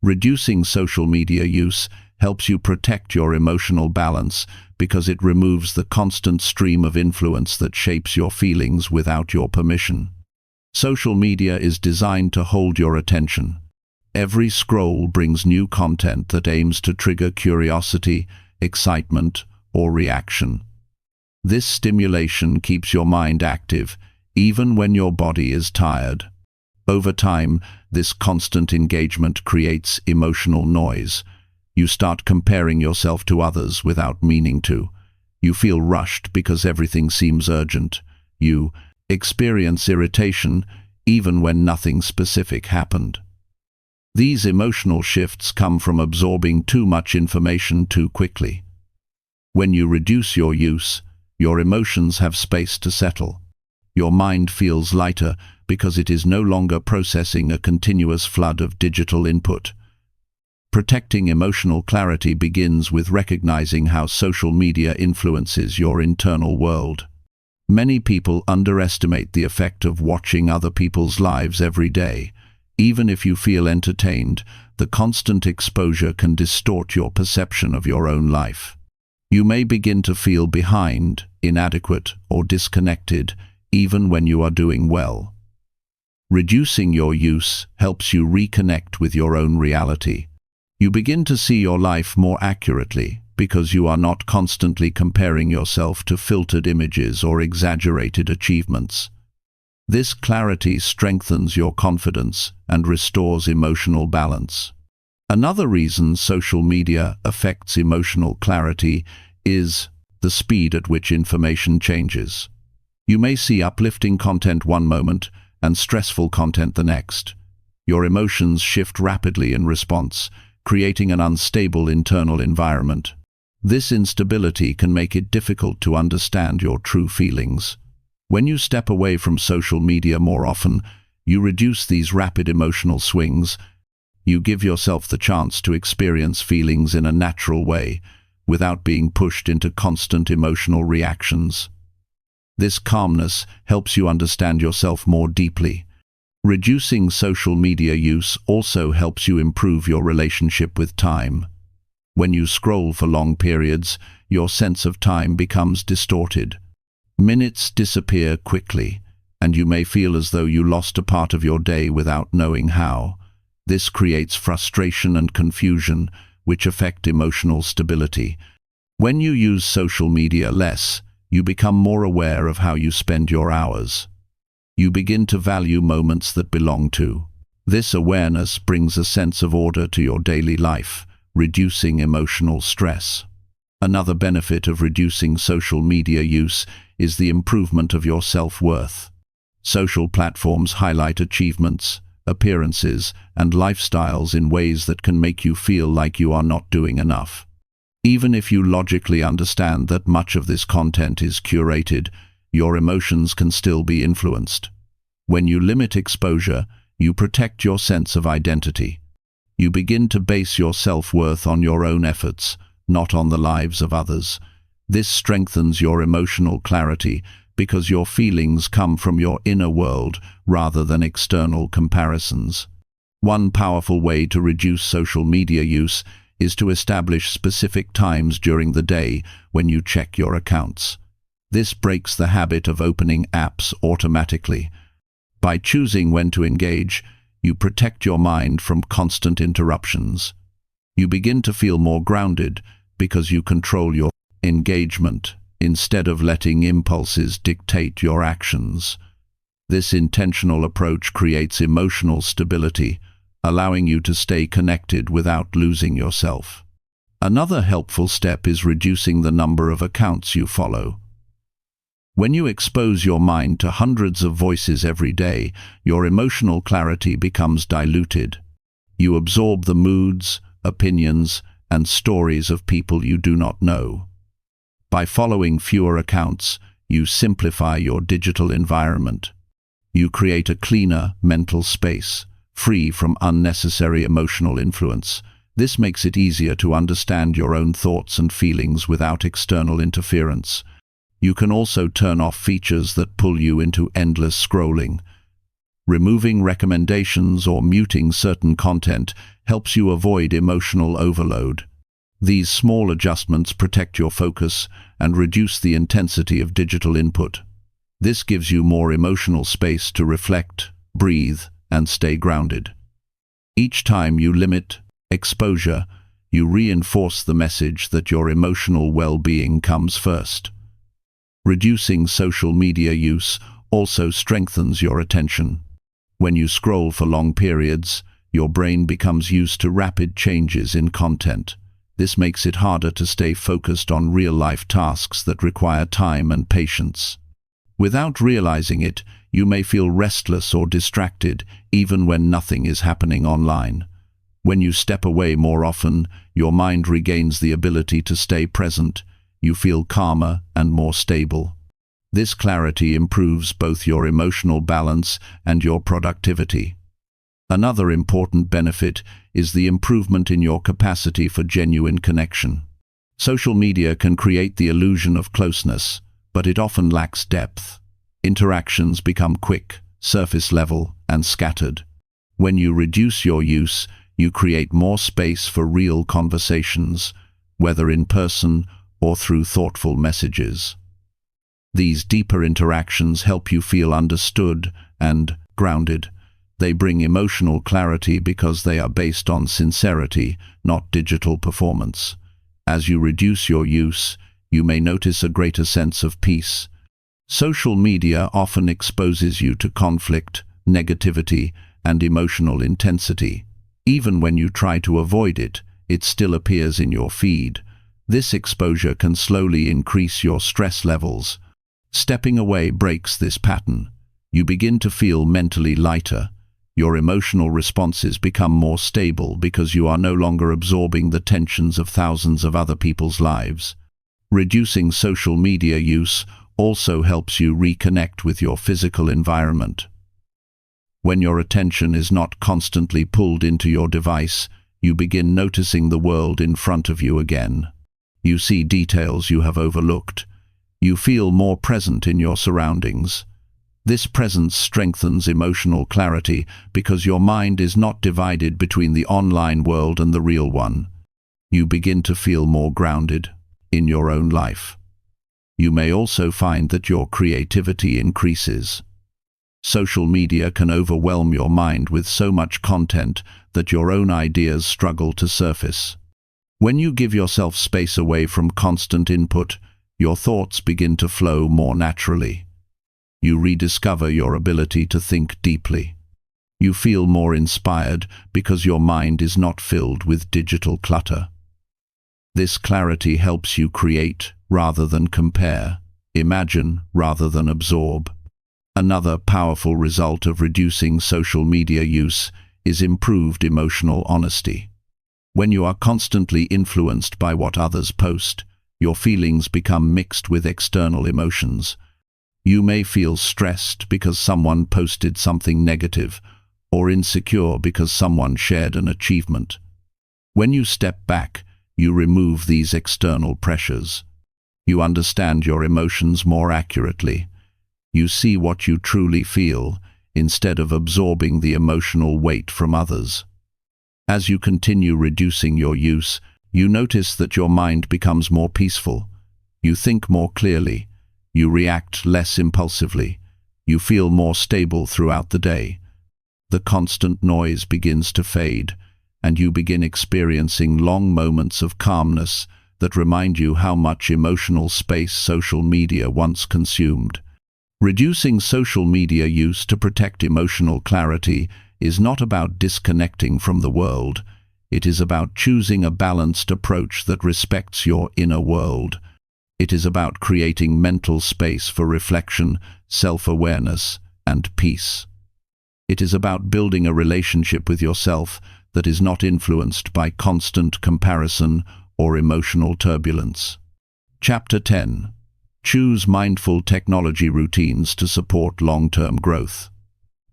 Reducing social media use helps you protect your emotional balance because it removes the constant stream of influence that shapes your feelings without your permission. Social media is designed to hold your attention. Every scroll brings new content that aims to trigger curiosity, excitement, or reaction. This stimulation keeps your mind active, even when your body is tired. Over time, this constant engagement creates emotional noise. You start comparing yourself to others without meaning to. You feel rushed because everything seems urgent. You experience irritation even when nothing specific happened. These emotional shifts come from absorbing too much information too quickly. When you reduce your use, your emotions have space to settle. Your mind feels lighter because it is no longer processing a continuous flood of digital input. Protecting emotional clarity begins with recognizing how social media influences your internal world. Many people underestimate the effect of watching other people's lives every day. Even if you feel entertained, the constant exposure can distort your perception of your own life. You may begin to feel behind, inadequate, or disconnected, even when you are doing well. Reducing your use helps you reconnect with your own reality. You begin to see your life more accurately because you are not constantly comparing yourself to filtered images or exaggerated achievements. This clarity strengthens your confidence and restores emotional balance. Another reason social media affects emotional clarity is the speed at which information changes. You may see uplifting content one moment and stressful content the next. Your emotions shift rapidly in response, creating an unstable internal environment. This instability can make it difficult to understand your true feelings. When you step away from social media more often, you reduce these rapid emotional swings. You give yourself the chance to experience feelings in a natural way, without being pushed into constant emotional reactions. This calmness helps you understand yourself more deeply. Reducing social media use also helps you improve your relationship with time. When you scroll for long periods, your sense of time becomes distorted. Minutes disappear quickly, and you may feel as though you lost a part of your day without knowing how. This creates frustration and confusion, which affect emotional stability. When you use social media less, you become more aware of how you spend your hours. You begin to value moments that belong to. This awareness brings a sense of order to your daily life, reducing emotional stress. Another benefit of reducing social media use is the improvement of your self-worth. Social platforms highlight achievements, appearances, and lifestyles in ways that can make you feel like you are not doing enough. Even if you logically understand that much of this content is curated, your emotions can still be influenced. When you limit exposure, you protect your sense of identity. You begin to base your self-worth on your own efforts, not on the lives of others. This strengthens your emotional clarity because your feelings come from your inner world rather than external comparisons. One powerful way to reduce social media use is to establish specific times during the day when you check your accounts. This breaks the habit of opening apps automatically. By choosing when to engage, you protect your mind from constant interruptions. You begin to feel more grounded because you control your engagement instead of letting impulses dictate your actions. This intentional approach creates emotional stability, allowing you to stay connected without losing yourself. Another helpful step is reducing the number of accounts you follow. When you expose your mind to hundreds of voices every day, your emotional clarity becomes diluted. You absorb the moods, opinions, and stories of people you do not know. By following fewer accounts, you simplify your digital environment. You create a cleaner mental space, free from unnecessary emotional influence. This makes it easier to understand your own thoughts and feelings without external interference. You can also turn off features that pull you into endless scrolling. Removing recommendations or muting certain content helps you avoid emotional overload. These small adjustments protect your focus and reduce the intensity of digital input. This gives you more emotional space to reflect, breathe, and stay grounded. Each time you limit exposure, you reinforce the message that your emotional well-being comes first. Reducing social media use also strengthens your attention. When you scroll for long periods, your brain becomes used to rapid changes in content. This makes it harder to stay focused on real-life tasks that require time and patience. Without realizing it, you may feel restless or distracted, even when nothing is happening online. When you step away more often, your mind regains the ability to stay present. You feel calmer and more stable. This clarity improves both your emotional balance and your productivity. Another important benefit is the improvement in your capacity for genuine connection. Social media can create the illusion of closeness, but it often lacks depth. Interactions become quick, surface level, and scattered. When you reduce your use, you create more space for real conversations, whether in person or through thoughtful messages. These deeper interactions help you feel understood and grounded. They bring emotional clarity because they are based on sincerity, not digital performance. As you reduce your use, you may notice a greater sense of peace. Social media often exposes you to conflict, negativity, and emotional intensity. Even when you try to avoid it, it still appears in your feed. This exposure can slowly increase your stress levels. Stepping away breaks this pattern. You begin to feel mentally lighter. Your emotional responses become more stable because you are no longer absorbing the tensions of thousands of other people's lives. Reducing social media use also helps you reconnect with your physical environment. When your attention is not constantly pulled into your device, you begin noticing the world in front of you again. You see details you have overlooked. You feel more present in your surroundings. This presence strengthens emotional clarity because your mind is not divided between the online world and the real one. You begin to feel more grounded in your own life. You may also find that your creativity increases. Social media can overwhelm your mind with so much content that your own ideas struggle to surface. When you give yourself space away from constant input, your thoughts begin to flow more naturally. You rediscover your ability to think deeply. You feel more inspired because your mind is not filled with digital clutter. This clarity helps you create rather than compare, imagine rather than absorb. Another powerful result of reducing social media use is improved emotional honesty. When you are constantly influenced by what others post, your feelings become mixed with external emotions. You may feel stressed because someone posted something negative, or insecure because someone shared an achievement. When you step back, you remove these external pressures. You understand your emotions more accurately. You see what you truly feel, instead of absorbing the emotional weight from others. As you continue reducing your use, you notice that your mind becomes more peaceful. You think more clearly. You react less impulsively. You feel more stable throughout the day. The constant noise begins to fade, and you begin experiencing long moments of calmness that remind you how much emotional space social media once consumed. Reducing social media use to protect emotional clarity is not about disconnecting from the world. It is about choosing a balanced approach that respects your inner world. It is about creating mental space for reflection, self-awareness, and peace. It is about building a relationship with yourself that is not influenced by constant comparison or emotional turbulence. Chapter 10. Choose mindful technology routines to support long-term growth.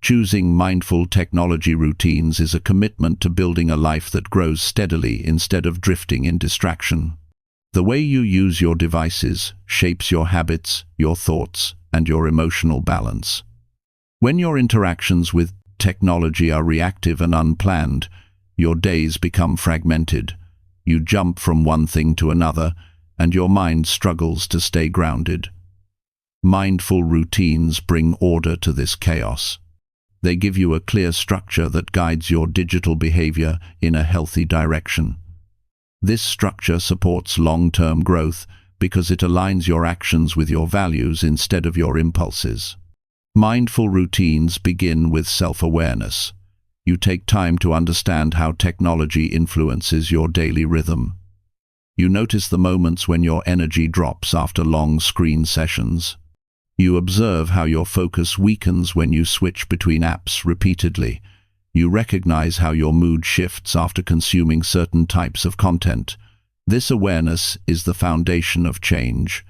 Choosing mindful technology routines is a commitment to building a life that grows steadily instead of drifting in distraction. The way you use your devices shapes your habits, your thoughts, and your emotional balance. When your interactions with technology are reactive and unplanned, your days become fragmented. You jump from one thing to another, and your mind struggles to stay grounded. Mindful routines bring order to this chaos. They give you a clear structure that guides your digital behavior in a healthy direction. This structure supports long-term growth because it aligns your actions with your values instead of your impulses. Mindful routines begin with self-awareness. You take time to understand how technology influences your daily rhythm. You notice the moments when your energy drops after long screen sessions. You observe how your focus weakens when you switch between apps repeatedly. You recognize how your mood shifts after consuming certain types of content. This awareness is the foundation of change.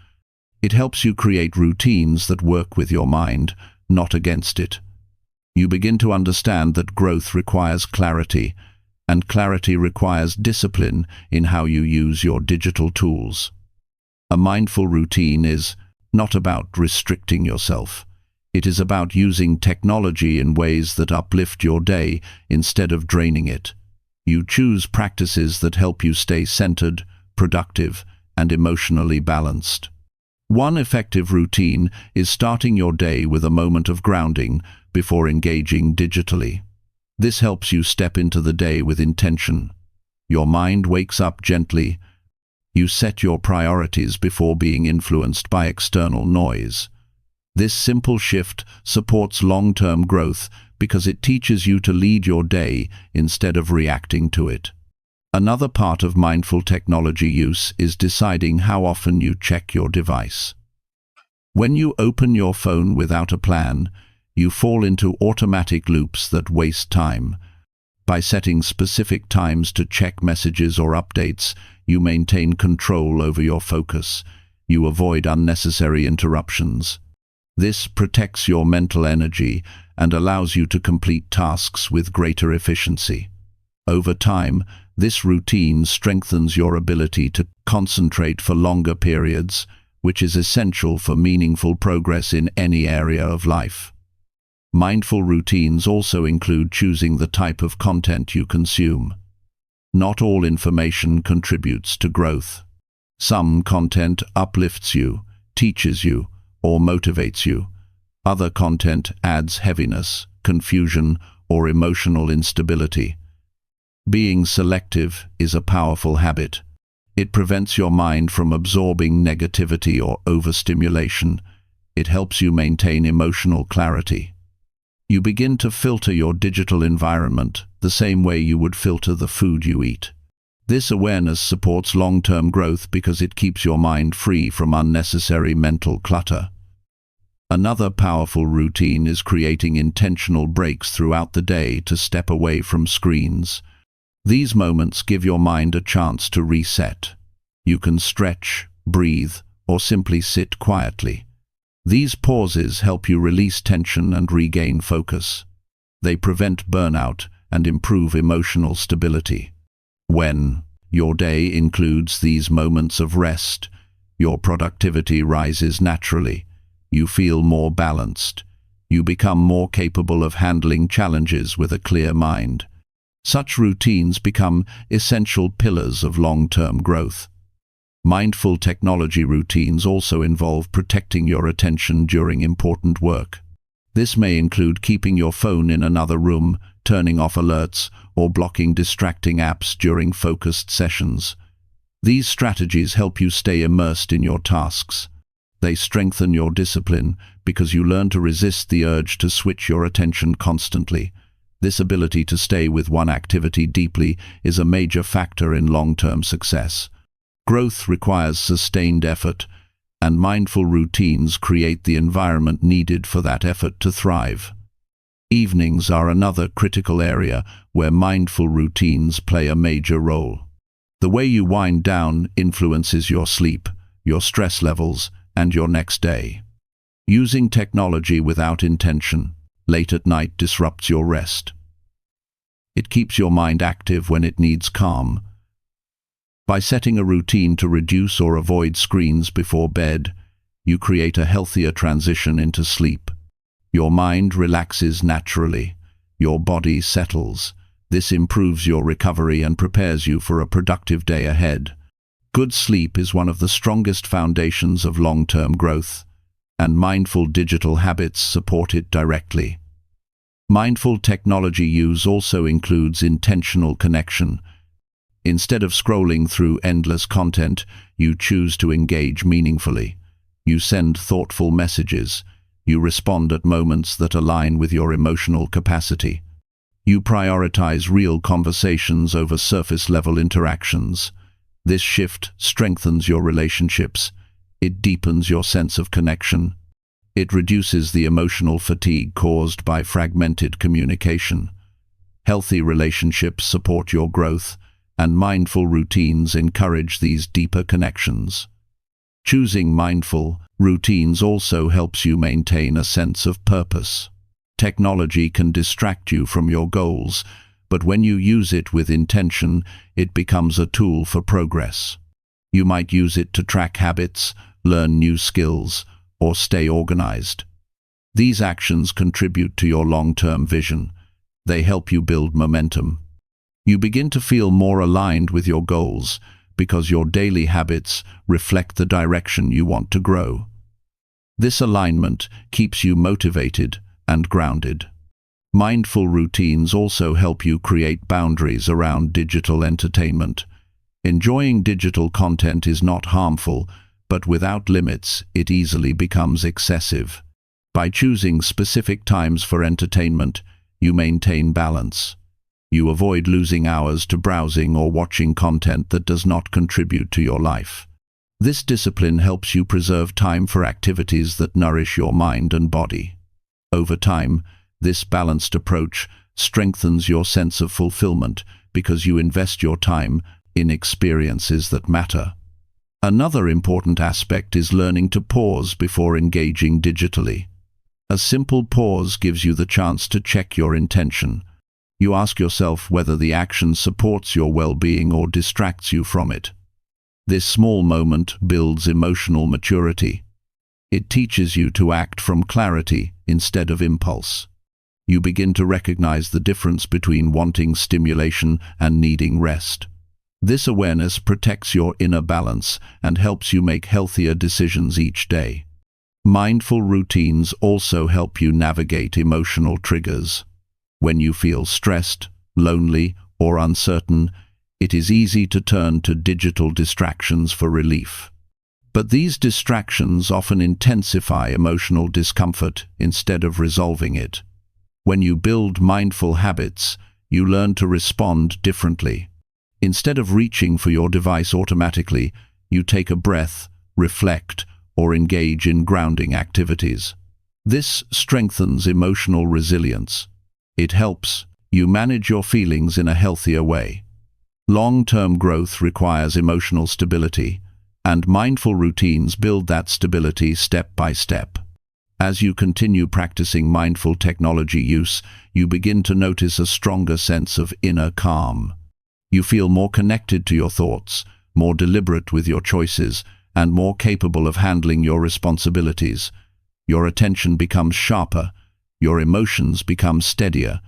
It helps you create routines that work with your mind, not against it. You begin to understand that growth requires clarity, and clarity requires discipline in how you use your digital tools. A mindful routine is not about restricting yourself. It is about using technology in ways that uplift your day instead of draining it. You choose practices that help you stay centered, productive, and emotionally balanced. One effective routine is starting your day with a moment of grounding before engaging digitally. This helps you step into the day with intention. Your mind wakes up gently. You set your priorities before being influenced by external noise. This simple shift supports long-term growth because it teaches you to lead your day instead of reacting to it. Another part of mindful technology use is deciding how often you check your device. When you open your phone without a plan, you fall into automatic loops that waste time. By setting specific times to check messages or updates, you maintain control over your focus. You avoid unnecessary interruptions. This protects your mental energy and allows you to complete tasks with greater efficiency. Over time, this routine strengthens your ability to concentrate for longer periods, which is essential for meaningful progress in any area of life. Mindful routines also include choosing the type of content you consume. Not all information contributes to growth. Some content uplifts you, teaches you, or motivates you. Other content adds heaviness, confusion, or emotional instability. Being selective is a powerful habit. It prevents your mind from absorbing negativity or overstimulation. It helps you maintain emotional clarity. You begin to filter your digital environment the same way you would filter the food you eat. This awareness supports long-term growth because it keeps your mind free from unnecessary mental clutter. Another powerful routine is creating intentional breaks throughout the day to step away from screens. These moments give your mind a chance to reset. You can stretch, breathe, or simply sit quietly. These pauses help you release tension and regain focus. They prevent burnout and improve emotional stability. When your day includes these moments of rest, your productivity rises naturally. You feel more balanced. You become more capable of handling challenges with a clear mind. Such routines become essential pillars of long-term growth. Mindful technology routines also involve protecting your attention during important work. This may include keeping your phone in another room, turning off alerts, or blocking distracting apps during focused sessions. These strategies help you stay immersed in your tasks. They strengthen your discipline because you learn to resist the urge to switch your attention constantly. This ability to stay with one activity deeply is a major factor in long-term success. Growth requires sustained effort, and mindful routines create the environment needed for that effort to thrive. Evenings are another critical area where mindful routines play a major role. The way you wind down influences your sleep, your stress levels, and your next day. Using technology without intention, late at night disrupts your rest. It keeps your mind active when it needs calm. By setting a routine to reduce or avoid screens before bed, you create a healthier transition into sleep. Your mind relaxes naturally. Your body settles. This improves your recovery and prepares you for a productive day ahead. Good sleep is one of the strongest foundations of long-term growth, and mindful digital habits support it directly. Mindful technology use also includes intentional connection. Instead of scrolling through endless content, you choose to engage meaningfully. You send thoughtful messages. You respond at moments that align with your emotional capacity. You prioritize real conversations over surface-level interactions. This shift strengthens your relationships. It deepens your sense of connection. It reduces the emotional fatigue caused by fragmented communication. Healthy relationships support your growth, and mindful routines encourage these deeper connections. Choosing mindful routines also helps you maintain a sense of purpose. Technology can distract you from your goals, but when you use it with intention, it becomes a tool for progress. You might use it to track habits, learn new skills, or stay organized. These actions contribute to your long-term vision. They help you build momentum. You begin to feel more aligned with your goals because your daily habits reflect the direction you want to grow. This alignment keeps you motivated and grounded. Mindful routines also help you create boundaries around digital entertainment. Enjoying digital content is not harmful, but without limits, it easily becomes excessive. By choosing specific times for entertainment, you maintain balance. You avoid losing hours to browsing or watching content that does not contribute to your life. This discipline helps you preserve time for activities that nourish your mind and body. Over time, this balanced approach strengthens your sense of fulfillment because you invest your time in experiences that matter. Another important aspect is learning to pause before engaging digitally. A simple pause gives you the chance to check your intention. You ask yourself whether the action supports your well-being or distracts you from it. This small moment builds emotional maturity. It teaches you to act from clarity instead of impulse. You begin to recognize the difference between wanting stimulation and needing rest. This awareness protects your inner balance and helps you make healthier decisions each day. Mindful routines also help you navigate emotional triggers. When you feel stressed, lonely, or uncertain, it is easy to turn to digital distractions for relief. But these distractions often intensify emotional discomfort instead of resolving it. When you build mindful habits, you learn to respond differently. Instead of reaching for your device automatically, you take a breath, reflect, or engage in grounding activities. This strengthens emotional resilience. It helps you manage your feelings in a healthier way. Long-term growth requires emotional stability, and mindful routines build that stability step by step. As you continue practicing mindful technology use, you begin to notice a stronger sense of inner calm. You feel more connected to your thoughts, more deliberate with your choices, and more capable of handling your responsibilities. Your attention becomes sharper, your emotions become steadier.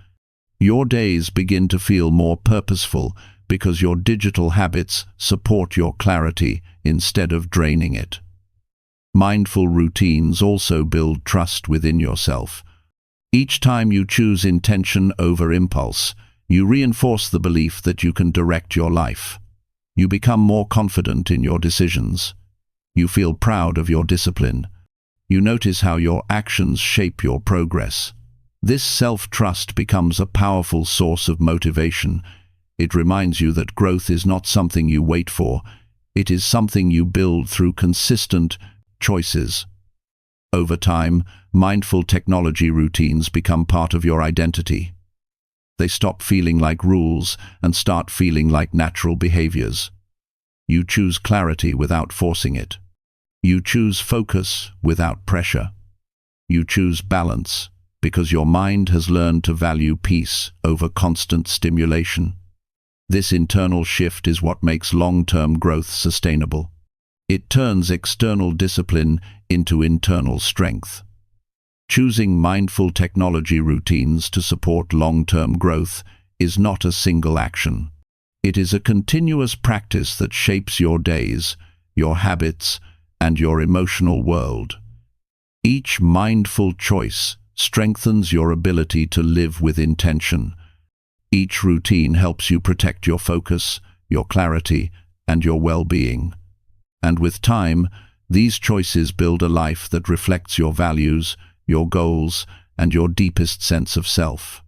Your days begin to feel more purposeful because your digital habits support your clarity instead of draining it. Mindful routines also build trust within yourself. Each time you choose intention over impulse, you reinforce the belief that you can direct your life. You become more confident in your decisions. You feel proud of your discipline. You notice how your actions shape your progress. This self-trust becomes a powerful source of motivation. It reminds you that growth is not something you wait for. It is something you build through consistent choices. Over time, mindful technology routines become part of your identity. They stop feeling like rules and start feeling like natural behaviors. You choose clarity without forcing it. You choose focus without pressure. You choose balance because your mind has learned to value peace over constant stimulation. This internal shift is what makes long-term growth sustainable. It turns external discipline into internal strength. Choosing mindful technology routines to support long-term growth is not a single action. It is a continuous practice that shapes your days, your habits, and your emotional world. Each mindful choice strengthens your ability to live with intention. Each routine helps you protect your focus, your clarity, and your well-being. And with time, these choices build a life that reflects your values, your goals, and your deepest sense of self.